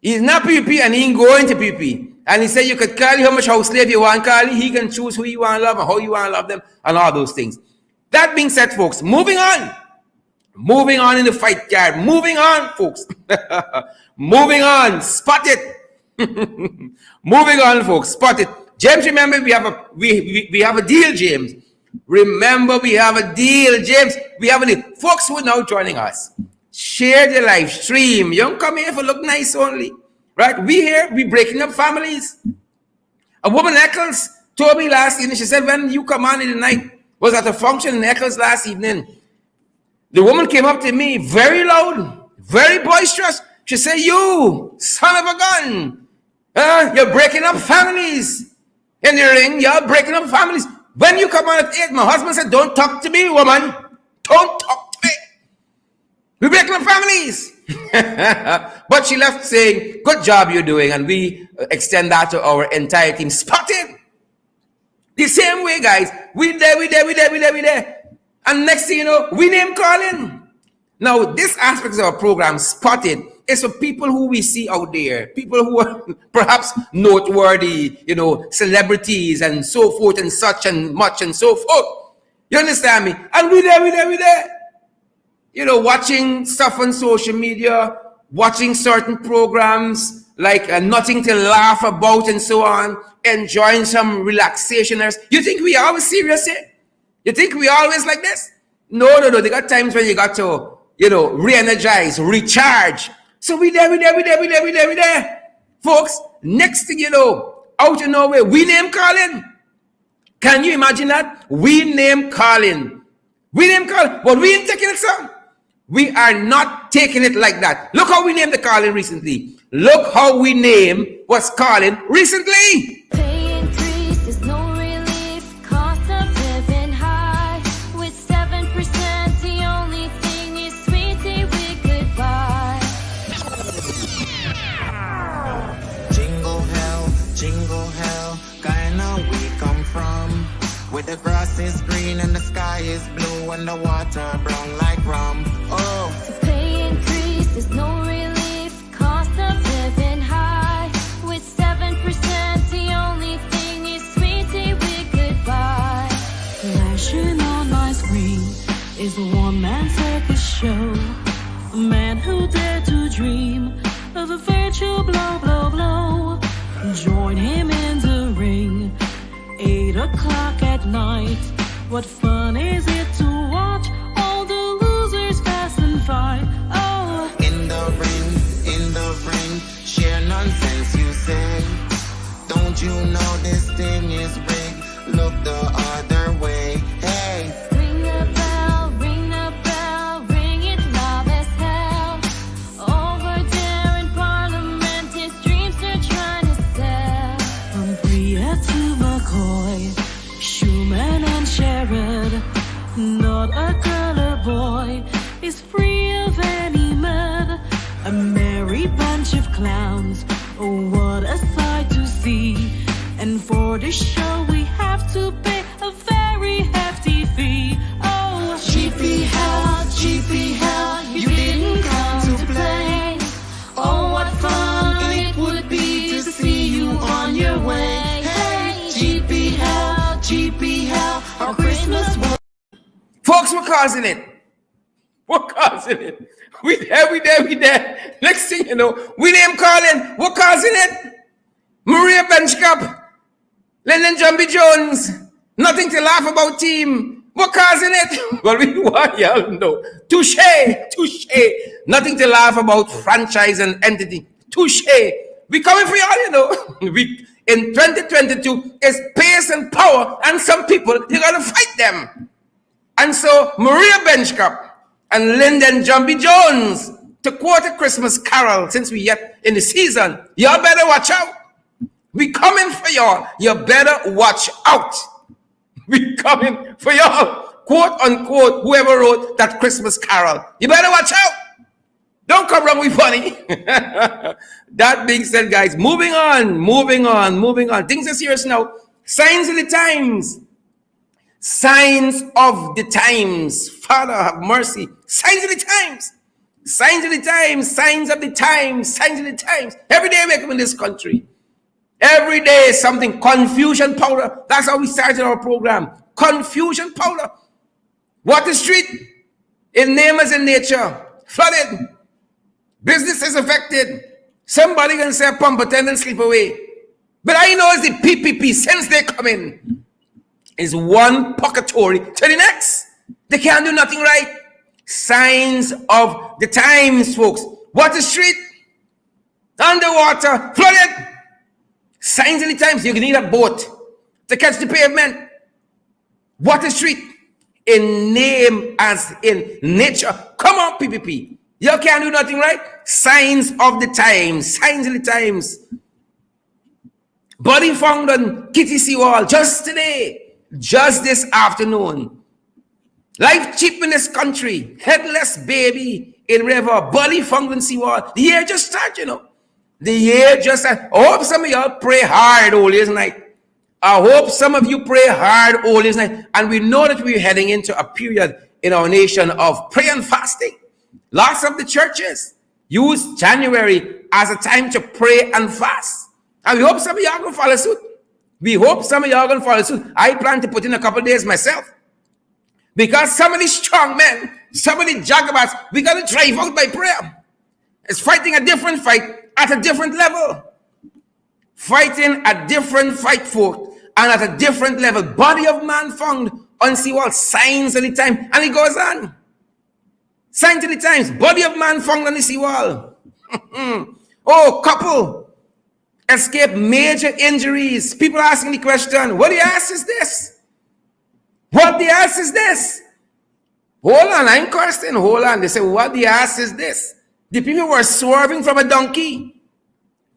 He's not PPP and he ain't going to PPP. And he said you could call how much house slave you want, call he can choose who you want to love and how you want to love them and all those things. That being said, folks, moving on in the fight yard. Moving on, folks. Moving on. Spot it. Moving on, folks. Spot it. James, remember we have a deal, James. Remember we have a deal, James. We have a deal. Folks who are now joining us, share the live stream. You don't come here for look nice only. Right? We breaking up families. A woman Eccles told me last evening, she said, when you come on in the night, was at a function in Eccles last evening. The woman came up to me very loud, very boisterous. She said, you son of a gun, you're breaking up families. In the ring, you're breaking up families. When you come on at 8, my husband said, don't talk to me, woman. Don't talk to me. We're breaking up families. But she left saying, good job you're doing. And we extend that to our entire team. Spotted. The same way, guys. We there. And next thing you know, we name calling. Now, this aspect of our program, Spotted, is for people who we see out there, people who are perhaps noteworthy, celebrities and so forth and such and much and so forth. You understand me? And we there. Watching stuff on social media, watching certain programs like Nothing to Laugh About and so on, enjoying some relaxationers. You think we always serious here? You think we always like this? No. They got times when you got to, re-energize, recharge. So we there. Folks, next thing you know, out of nowhere, we name calling. Can you imagine that? We name calling. But we ain't taking it, son. We are not taking it like that. Look how we named the calling recently. Look how we name what's calling recently. Pay increase is no relief. Cost of living high. With 7%, the only thing is sweetie we could buy. Jingle hell, kinda we come from. Where the grass is green and the sky is blue and the water brown like rum. Oh, The pay increase is no relief. Cost of living high. With 7%, the only thing is sweetie we could buy. Flashing on my screen is a one-man circus show. A man who dared to dream of a virtual blow. Join him in the ring, 8 o'clock at night. What fun is it to watch all the losers fast and fight? Oh, in the ring, share nonsense you say. Don't you know this thing is rigged? Look the other way. Hey, Ring the bell, ring it loud as hell. Over there in Parliament, his dreams they're trying to sell. from Priya to McCoy, Schumann and Sherrod. Not a color boy is free of any mud. A merry bunch of clowns, oh what a sight to see. And for the show we have to pay a very hefty fee. Oh, GP hell, you didn't come to play. Oh, what fun it would be to see you on your way. Hey, GP hell, our Christmas was. Folks, we're causing it. We there. Next thing you know, we name calling. We're causing it. Maria Benchcup, Lyndon Jumpy Jones, Nothing to Laugh About team. We're causing it. Well, we want y'all to know. Touche. Nothing to Laugh About franchise and entity. Touche. We coming for y'all, in 2022 is pace and power, and some people, you got to fight them. And so Maria Benchcup and Lyndon Jumpy Jones, to quote a Christmas carol, since we yet in the season, y'all better watch out. We coming for y'all. You better watch out. We coming for y'all. Quote unquote, whoever wrote that Christmas carol. You better watch out. Don't come wrong with funny. That being said, guys, moving on. Things are serious now. Signs of the times. Signs of the times. Father, have mercy. Signs of the times. Signs of the times. Signs of the times. Signs of the times. Every day we come in this country. Every day something. Confusion powder. That's how we started our program. Confusion powder. Water Street. In name as in nature. Flooded. Business is affected. Somebody can say pump attendant sleep away. But I know it's the PPP since they come in. Is one purgatory to the next. They can't do nothing right. Signs of the times, folks. Water Street, underwater, flooded. Signs of the times. You need a boat to catch the pavement. Water Street, in name as in nature. Come on, PPP. You can't do nothing right. Signs of the times. Signs of the times. Body found on Kitty Seawall just today. Just this afternoon. Life cheap in this country. Headless baby in river. Body found on Seawall. The year just started, you know. The year just started. I hope some of y'all pray hard all this night. I hope some of you pray hard all this night. And we know that we're heading into a period in our nation of prayer and fasting. Lots of the churches use January as a time to pray and fast. And we hope some of y'all going to follow suit. We hope some of y'all going to follow suit. I plan to put in a couple days myself. Because some of these strong men, some of the jagabats, we got to drive out by prayer. It's fighting a different fight at a different level. Fighting a different fight for and at a different level. Body of man found on Seawall. Signs of the time. And it goes on. Signs of the times. Body of man found on the Seawall. Oh, couple escape major injuries. People asking the question, what the ass is this? What the ass is this? Hold on, I'm cursing. Hold on. They say, what the ass is this? The people were swerving from a donkey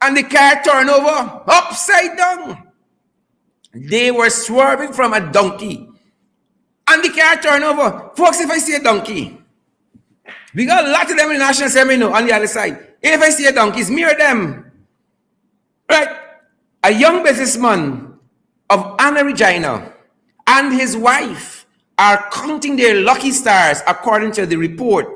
and the car turned over upside down. They were swerving from a donkey and the car turned over. Folks, if I see a donkey, we got a lot of them in the National Assembly now on the other side. If I see a donkey, it's mirror them. Right? A young businessman of Anna Regina and his wife are counting their lucky stars according to the report.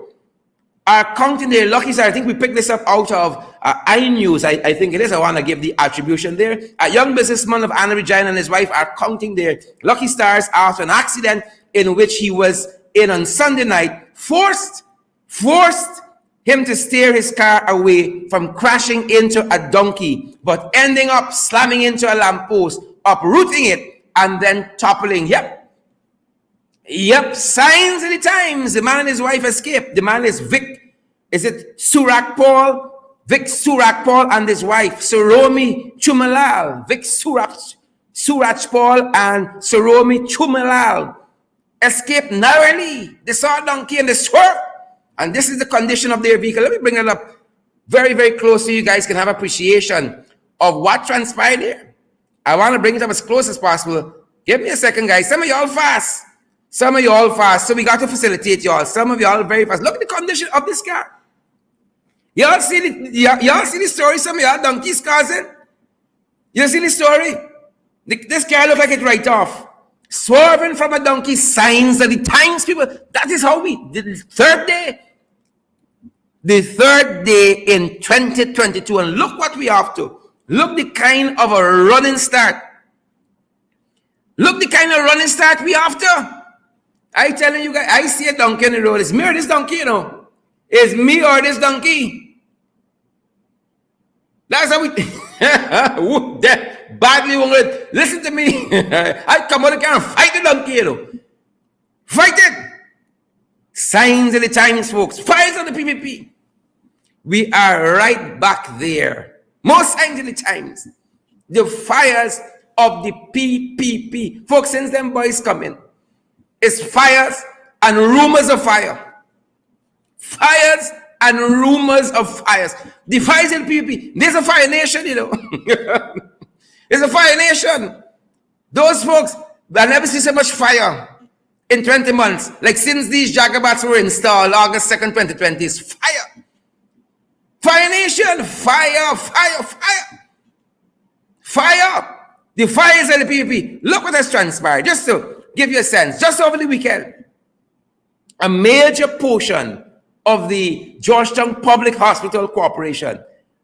Are counting their lucky stars. I think we picked this up out of iNews. I think it is. I want to give the attribution there. A young businessman of Anna Regina and his wife are counting their lucky stars after an accident in which he was in on Sunday night, forced him to steer his car away from crashing into a donkey, but ending up slamming into a lamppost, uprooting it, and then toppling. Yep, signs of the times. The man and his wife escaped. The man is Vic. Is it Surak Paul? Vic Surak Paul and his wife, Saromi Chumalal. Vic Suraj Paul and Saromi Chumalal escaped narrowly. They saw a donkey and they swerved. And this is the condition of their vehicle. Let me bring it up very, very close so you guys can have appreciation of what transpired here. I want to bring it up as close as possible. Give me a second, guys. Some of y'all fast. So we got to facilitate y'all. Some of y'all very fast. Look at the condition of this car. Y'all see the story some of y'all donkeys causing? You see the story? This car look like it right off. Swerving from a donkey, signs of the times, people. That is how the third day in 2022, and look what we have to. Look the kind of a running start. Look the kind of running start we have to. I telling you guys, I see a donkey on the road. It's me or this donkey, you know. It's me or this donkey. That's how we badly wounded. Listen to me. I come out and can't fight the donkey, you know. Fight it. Signs of the times, folks. Files of the PPP. We are right back there. More signs of the times. The fires of the PPP. Folks, since them boys come in, it's fires and rumors of fire. Fires and rumors of fires. The fires in PPP. There's a fire nation, you know. There's a fire nation. Those folks, I never see so much fire in 20 months. Like since these Jagabats were installed, August 2nd, 2020, is fire. Fire nation. Fire, fire, fire. Fire. The fires of the PPP. Look what has transpired. Just to give you a sense. Just over the weekend, a major portion of the Georgetown Public Hospital Corporation,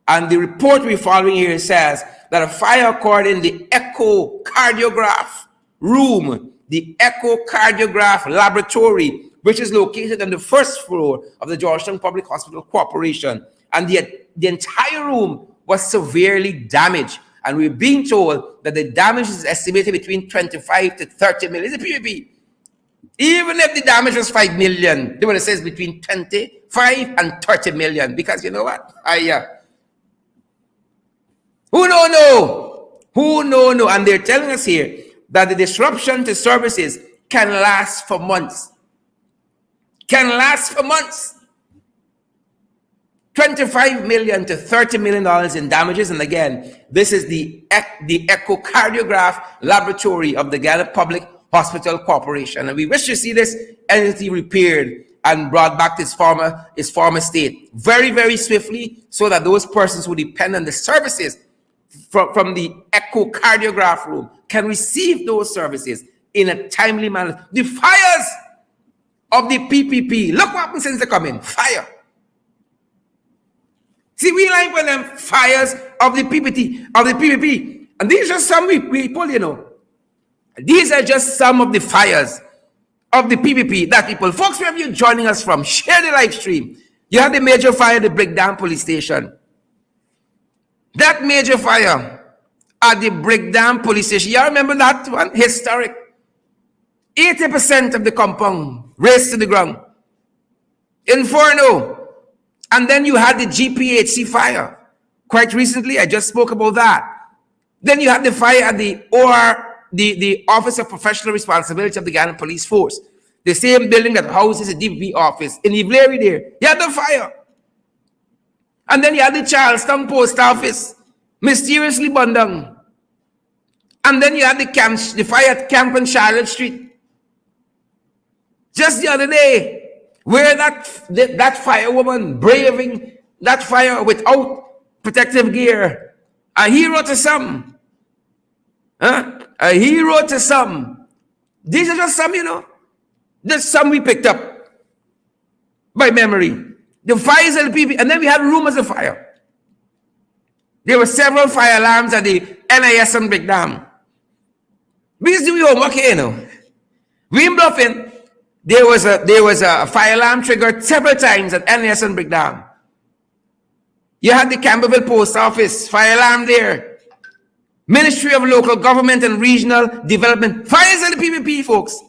and the report we're following here says that a fire occurred in the echocardiograph room, the echocardiograph laboratory, which is located on the first floor of the Georgetown Public Hospital Corporation. And the entire room was severely damaged. And we're being told that the damage is estimated between 25 to 30 million. It's a PPP. Even if the damage was 5 million, they would have said between 25 and 30 million. Because you know what? Who know? Who know? And they're telling us here that the disruption to services can last for months. Can last for months. $25 million to $30 million in damages. And again, this is the echocardiograph laboratory of the Ghana Public Hospital Corporation. And we wish to see this entity repaired and brought back to its former state very, very swiftly, so that those persons who depend on the services from the echocardiograph room can receive those services in a timely manner. The fires of the PPP. Look what happens since they come in. Fire. See, we like when them fires of the PPP. And these are some people, you know. These are just some of the fires of the PPP that people. Folks, wherever you're joining us from, share the live stream. You had the major fire at the Breakdown Police Station. That major fire at the Breakdown Police Station. You remember that one? Historic. 80% of the compound razed to the ground. Inferno. And then you had the GPHC fire. Quite recently, I just spoke about that. Then you had the fire at the Office of Professional Responsibility of the Ghana Police Force. The same building that houses the DPP office in Ivleri there. You had the fire. And then you had the Charlestown Post Office, mysteriously burned down. And then you had the fire at Camp on Charlotte Street. Just the other day, where that firewoman braving that fire without protective gear. A hero to some. A hero to some. These are just some, you know. There's some we picked up by memory. The fires of the people, and then we had rumors of fire. There were several fire alarms at the NIS on Breakdown. We used to do homework here, you know. We ain't bluffing. There was a fire alarm triggered several times at NIS and Breakdown. You had the Camberville Post Office fire alarm there. Ministry of Local Government and Regional Development. Fires of the PPP, folks.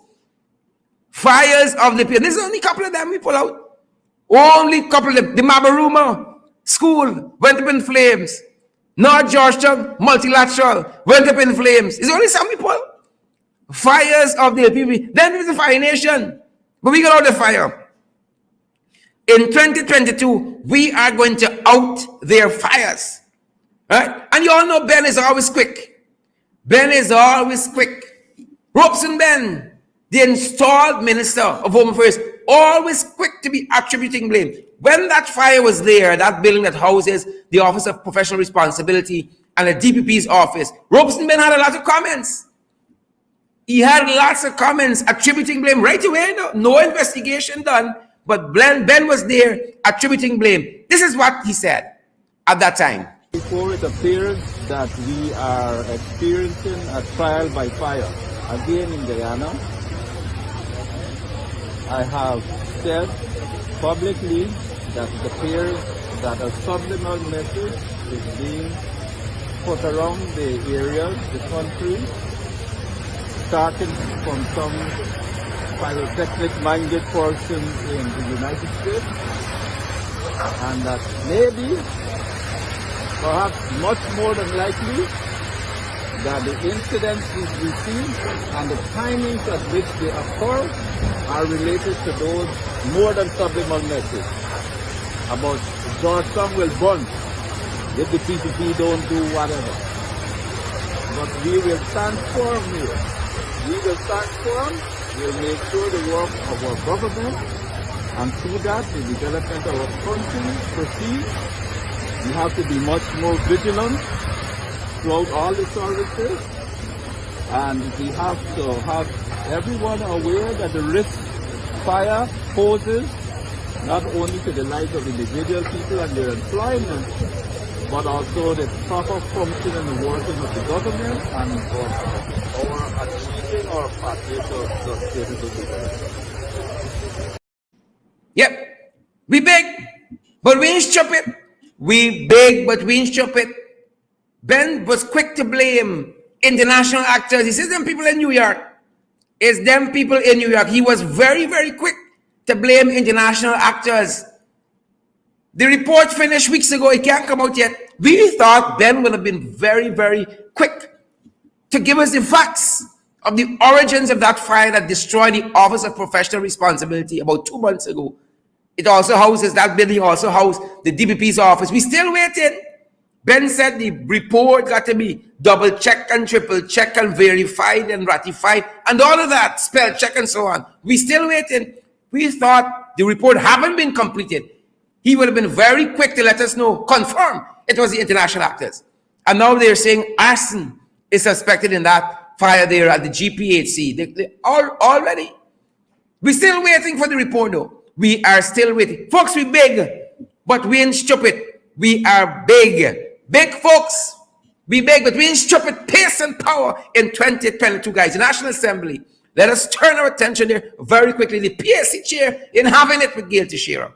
Fires of the PPP. There's only a couple of them we pull out. Only a couple of them. The Mabaruma School went up in flames. North Georgetown Multilateral went up in flames. It's only some people. Fires of the PPP. Then there's the Fire Nation. But we got out the fire. In 2022, we are going to out their fires. Right? And you all know Ben is always quick. Ben is always quick. Robeson Ben, the installed Minister of Home Affairs, always quick to be attributing blame. When that fire was there, that building that houses the Office of Professional Responsibility and the DPP's office, Robeson Ben had a lot of comments. He had lots of comments attributing blame right away. No investigation done, but Ben was there attributing blame. This is what he said at that time. Before it appears that we are experiencing a trial by fire again in Guyana, I have said publicly that it appears that a subliminal message is being put around the areas, the country, starting from some pyrotechnic-minded persons in the United States, and that maybe, perhaps much more than likely, that the incidents we see and the timings at which they occur are related to those more than subliminal message about George Samuel Bunce if the PPP don't do whatever. But we will stand firm here. We will stand firm. We'll make sure the work of our government and through that the development of our country proceeds. We have to be much more vigilant throughout all the services, and we have to have everyone aware that the risk fire poses not only to the lives of individual people and their employment, but also the proper function and the working of the government and for our achieving our pathway to sustainable development. Yep, we beg, but we ain't stupid. We beg, but we ain't stupid. Ben was quick to blame international actors. He says them people in New York. It's them people in New York. He was very, very quick to blame international actors. The report finished weeks ago. It can't come out yet. We thought Ben would have been very, very quick to give us the facts of the origins of that fire that destroyed the Office of Professional Responsibility about 2 months ago. It also houses, that building also housed the DPP's office. We still waiting. Ben said the report got to be double checked and triple checked and verified and ratified and all of that, spell check and so on. We still waiting. We thought the report haven't been completed. He would have been very quick to let us know, confirm it was the international actors. And now they're saying arson is suspected in that fire there at the GPHC. They already. We're still waiting for the report though. We are still waiting. Folks, we big, but we ain't stupid. We are big. Big folks. We beg, but we ain't stupid. Pace and power in 2022, guys. The National Assembly. Let us turn our attention there very quickly. The PSC chair in having it with Gail Teixeira.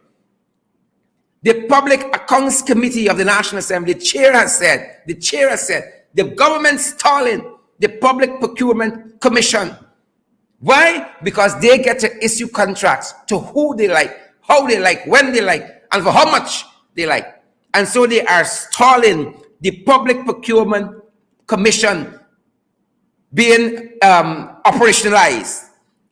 The Public Accounts Committee of the National Assembly, the chair has said, the government stalling the Public Procurement Commission. Why? Because they get to issue contracts to who they like, how they like, when they like, and for how much they like. And so they are stalling the Public Procurement Commission being operationalized.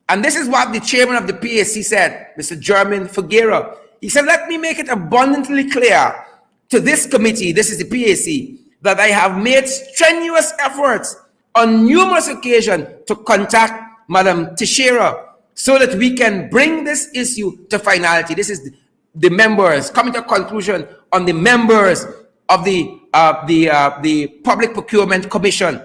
And this is what the chairman of the PSC said, Mr. Jermaine Figueroa. He said, let me make it abundantly clear to this committee, this is the PAC, that I have made strenuous efforts on numerous occasions to contact Madam Teixeira so that we can bring this issue to finality. This is the members coming to a conclusion on the members of the Public Procurement Commission.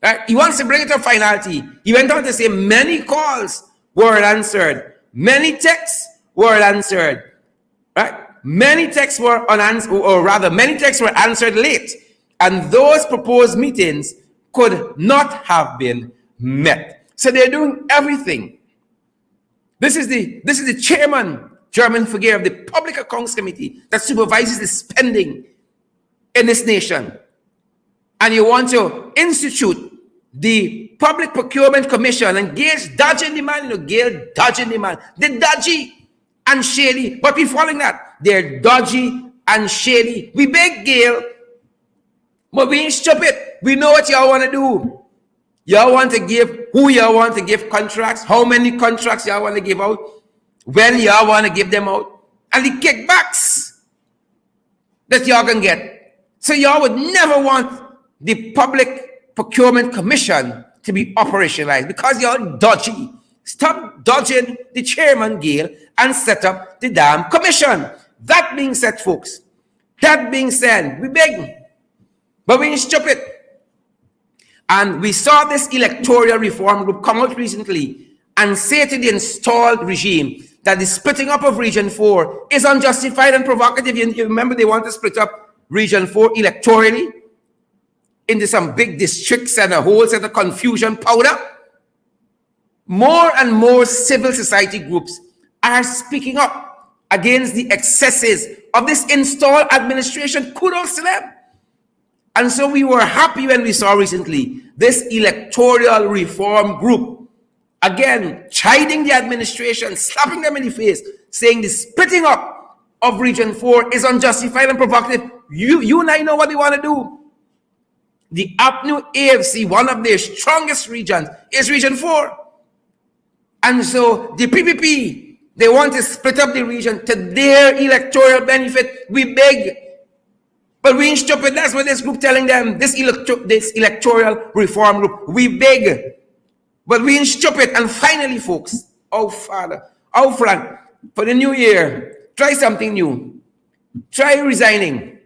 Right? He wants to bring it to finality. He went on to say many calls were unanswered, many texts were answered, right? Many texts were unanswered, or rather, many texts were answered late, and those proposed meetings could not have been met. So they're doing everything. This is the chairman, Jermaine Figueroa, of the Public Accounts Committee that supervises the spending in this nation, and you want to institute the Public Procurement Commission and Gail's dodging the man, Gail dodging the man. They're dodgy and shady, but we're following that. They're dodgy and shady. We beg Gail, but we ain't stupid. We know what y'all want to do. Y'all want to give, who y'all want to give contracts, how many contracts y'all want to give out, when y'all want to give them out, and the kickbacks that y'all can get. So y'all would never want the Public Procurement Commission to be operationalized because y'all dodgy. Stop dodging the chairman, Gail, and set up the damn commission. That being said, folks, that being said, we beg, but we ain't stupid. And we saw this electoral reform group come out recently and say to the installed regime that the splitting up of Region 4 is unjustified and provocative. You remember they want to split up Region 4 electorally into some big districts and a whole set of confusion powder. More and more civil society groups are speaking up against the excesses of this installed administration. Kudos to them. And so we were happy when we saw recently this electoral reform group, again, chiding the administration, slapping them in the face, saying the splitting up of Region 4 is unjustified and provocative. You and I know what they want to do. the APNU AFC, one of their strongest regions, is Region 4. And so the PPP, they want to split up the region to their electoral benefit. We beg. But we ain't stupid. That's what this group telling them, this electoral reform group. We beg. But we ain't stupid. And finally, folks, oh Father, oh Frank, for the new year, try something new. Try resigning.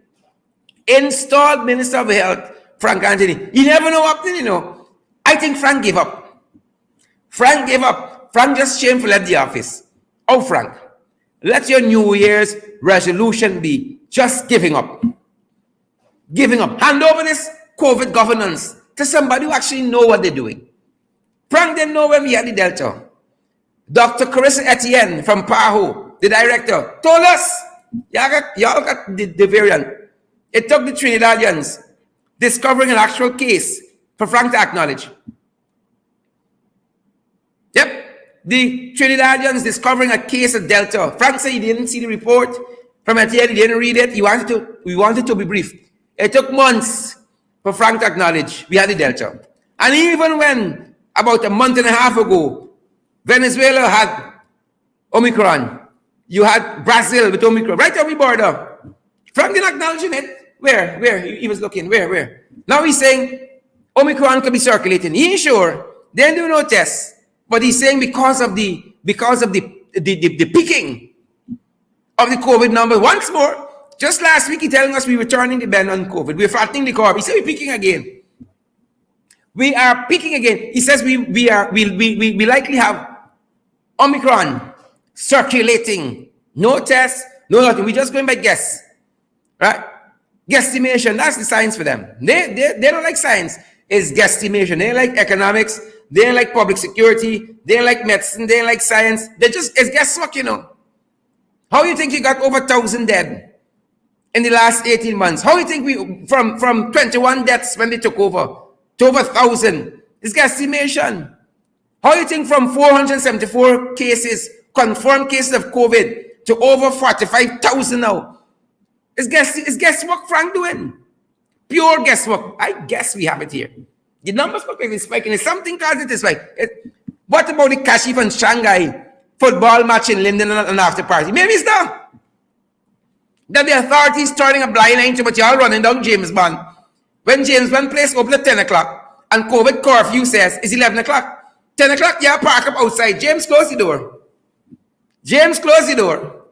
Installed Minister of Health, Frank Anthony. You never know what happened, you know. I think Frank gave up. Frank gave up. Frank just shameful at the office. Oh, Frank, let your New Year's resolution be just giving up. Giving up. Hand over this COVID governance to somebody who actually know what they're doing. Frank didn't know when we had the Delta. Dr. Carissa Etienne from PAHO, the director, told us, y'all got the variant. It took the Trinidadians discovering an actual case for Frank to acknowledge. Yep. The Trinidadians discovering a case of Delta. Frank said he didn't see the report from Etienne. He didn't read it. We wanted to be briefed. It took months for Frank to acknowledge we had the Delta. And even when, about a month and a half ago, Venezuela had Omicron, you had Brazil with Omicron, right on the border. Frank didn't acknowledge it. Where? He was looking. Where? Now he's saying Omicron could be circulating. He ain't sure. They didn't do no tests. But he's saying because of the peaking of the COVID numbers. Once more, just last week, he telling us we were turning the bend on COVID. We're flattening the curve. He said we're peaking again. We are peaking again. He says we likely have Omicron circulating. No tests, no nothing. We're just going by guess. Right? Guesstimation. That's the science for them. They don't like science. It's guesstimation. They like economics. They ain't like public security. They ain't like medicine. They ain't like science. It's guesswork, you know. How you think you got over 1,000 dead in the last 18 months? How you think we, from 21 deaths when they took over to over 1,000? It's guesstimation. How you think from 474 cases, confirmed cases of COVID, to over 45,000 now? It's guesswork Frank doing. Pure guesswork. I guess we have it here. The numbers could be spiking. It's something caused it to spike. What about the Kashif and Shanghai football match in Linden and after party? Maybe it's that. That the authorities turning a blind eye to what y'all running down James Bond. When James Bond place open at 10 o'clock and COVID curfew says it's 11 o'clock. 10 o'clock, y'all park up outside. James close the door. James close the door.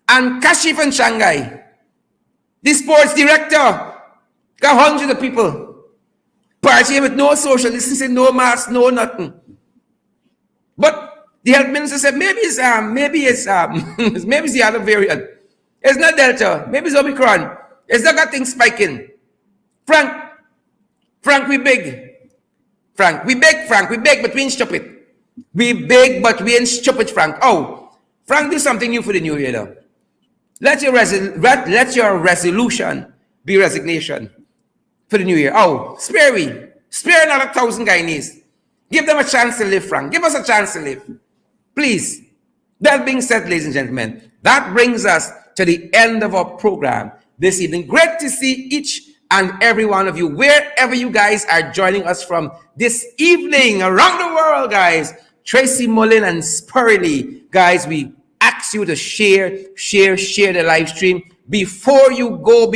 And Kashif and Shanghai, the sports director, got hundreds of people partying with no social distancing, no mask, no nothing. But the health minister said maybe it's the other variant. It's not Delta. Maybe it's Omicron. It's not got things spiking. Frank, we beg. Frank, we beg, but we ain't stupid. We beg, but we ain't stupid, Frank. Oh, Frank, do something new for the new year though. Let your resolution be resignation for the new year. Oh, spare another 1,000 Guyanese. Give them a chance to live, Frank. Give us a chance to live. Please. That being said, ladies and gentlemen, that brings us to the end of our program this evening. Great to see each and every one of you, wherever you guys are joining us from this evening around the world, guys. Tracy Mullen and Spurley, guys, we ask you to share the live stream. Before you go,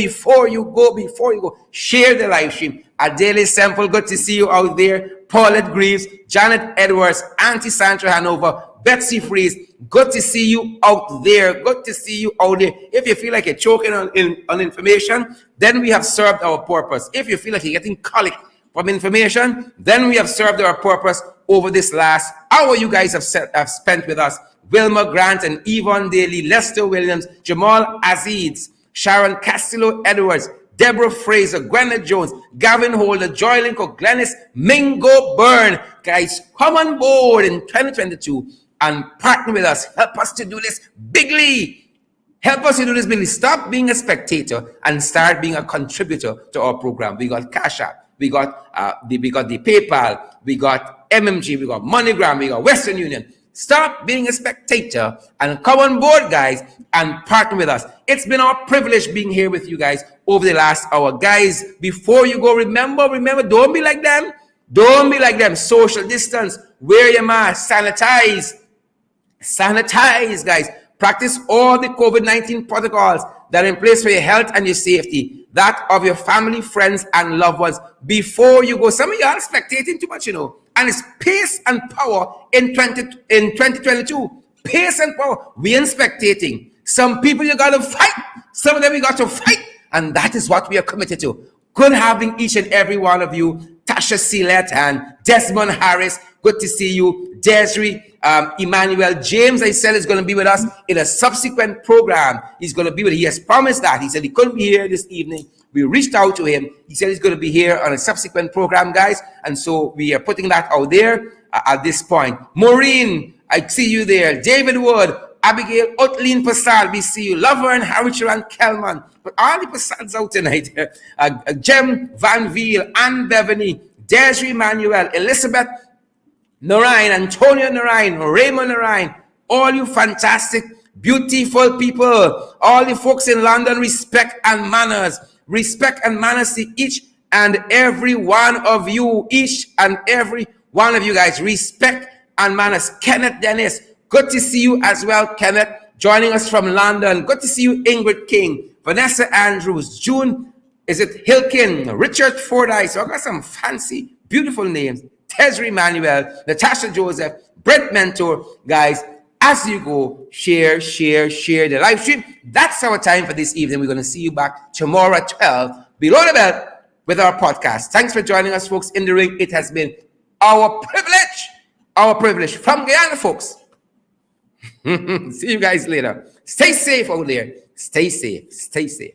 share the live stream. Adele Semple, good to see you out there. Paulette Greaves, Janet Edwards, Auntie Sandra Hanover, Betsy Fries, good to see you out there. If you feel like you're choking on information, then we have served our purpose. If you feel like you're getting colic from information, then we have served our purpose over this last hour you guys have spent with us. Wilma Grant and Yvonne Daly, Lester Williams, Jamal Aziz, Sharon Castillo Edwards, Deborah Fraser, Gwyneth Jones, Gavin Holder, Joy Lincoln, Glennis, Mingo Byrne. Guys, come on board in 2022 and partner with us. Help us to do this bigly. Stop being a spectator and start being a contributor to our program. We got Cash App, we got the PayPal, we got MMG, we got MoneyGram, we got Western Union. Stop being a spectator and come on board, guys, and partner with us. It's been our privilege being here with you guys over the last hour. Guys, before you go, remember, don't be like them. Don't be like them. Social distance, wear your mask, sanitize, guys. Practice all the COVID-19 protocols that are in place for your health and your safety, that of your family, friends, and loved ones before you go. Some of y'all spectating too much, and it's pace and power in 2022. Pace and power. We ain't spectating. Some people you got to fight. Some of them you got to fight. And that is what we are committed to. Good having each and every one of you. Tasha Sealet and Desmond Harris. Good to see you. Desiree, Emmanuel James, I said, is going to be with us in a subsequent program. He's going to be with us. He has promised that. He said he couldn't be here this evening. We reached out to him. He said he's going to be here on a subsequent program, guys. And so we are putting that out there at this point. Maureen, I see you there. David Wood, Abigail Otlin Passal, we see you. Lover and Harricher and Kelman. But all the Passals out tonight. Jem Van Veal, Ann Beverly, Desiree Manuel, Elizabeth Narayan, Antonio Narayan, Raymond Narayan, all you fantastic, beautiful people, all the folks in London, respect and manners to each and every one of you, guys, respect and manners. Kenneth Dennis, good to see you as well, Kenneth, joining us from London. Good to see you, Ingrid King, Vanessa Andrews, June, is it Hilkin, Richard Fordyce. So I got some fancy, beautiful names. Tesri Manuel, Natasha Joseph, Brett Mentor, guys, as you go, share the live stream. That's our time for this evening. We're going to see you back tomorrow at 12 below the belt with our podcast. Thanks for joining us, folks, in the ring. It has been our privilege from Guyana, folks. See you guys later. Stay safe out there. Stay safe.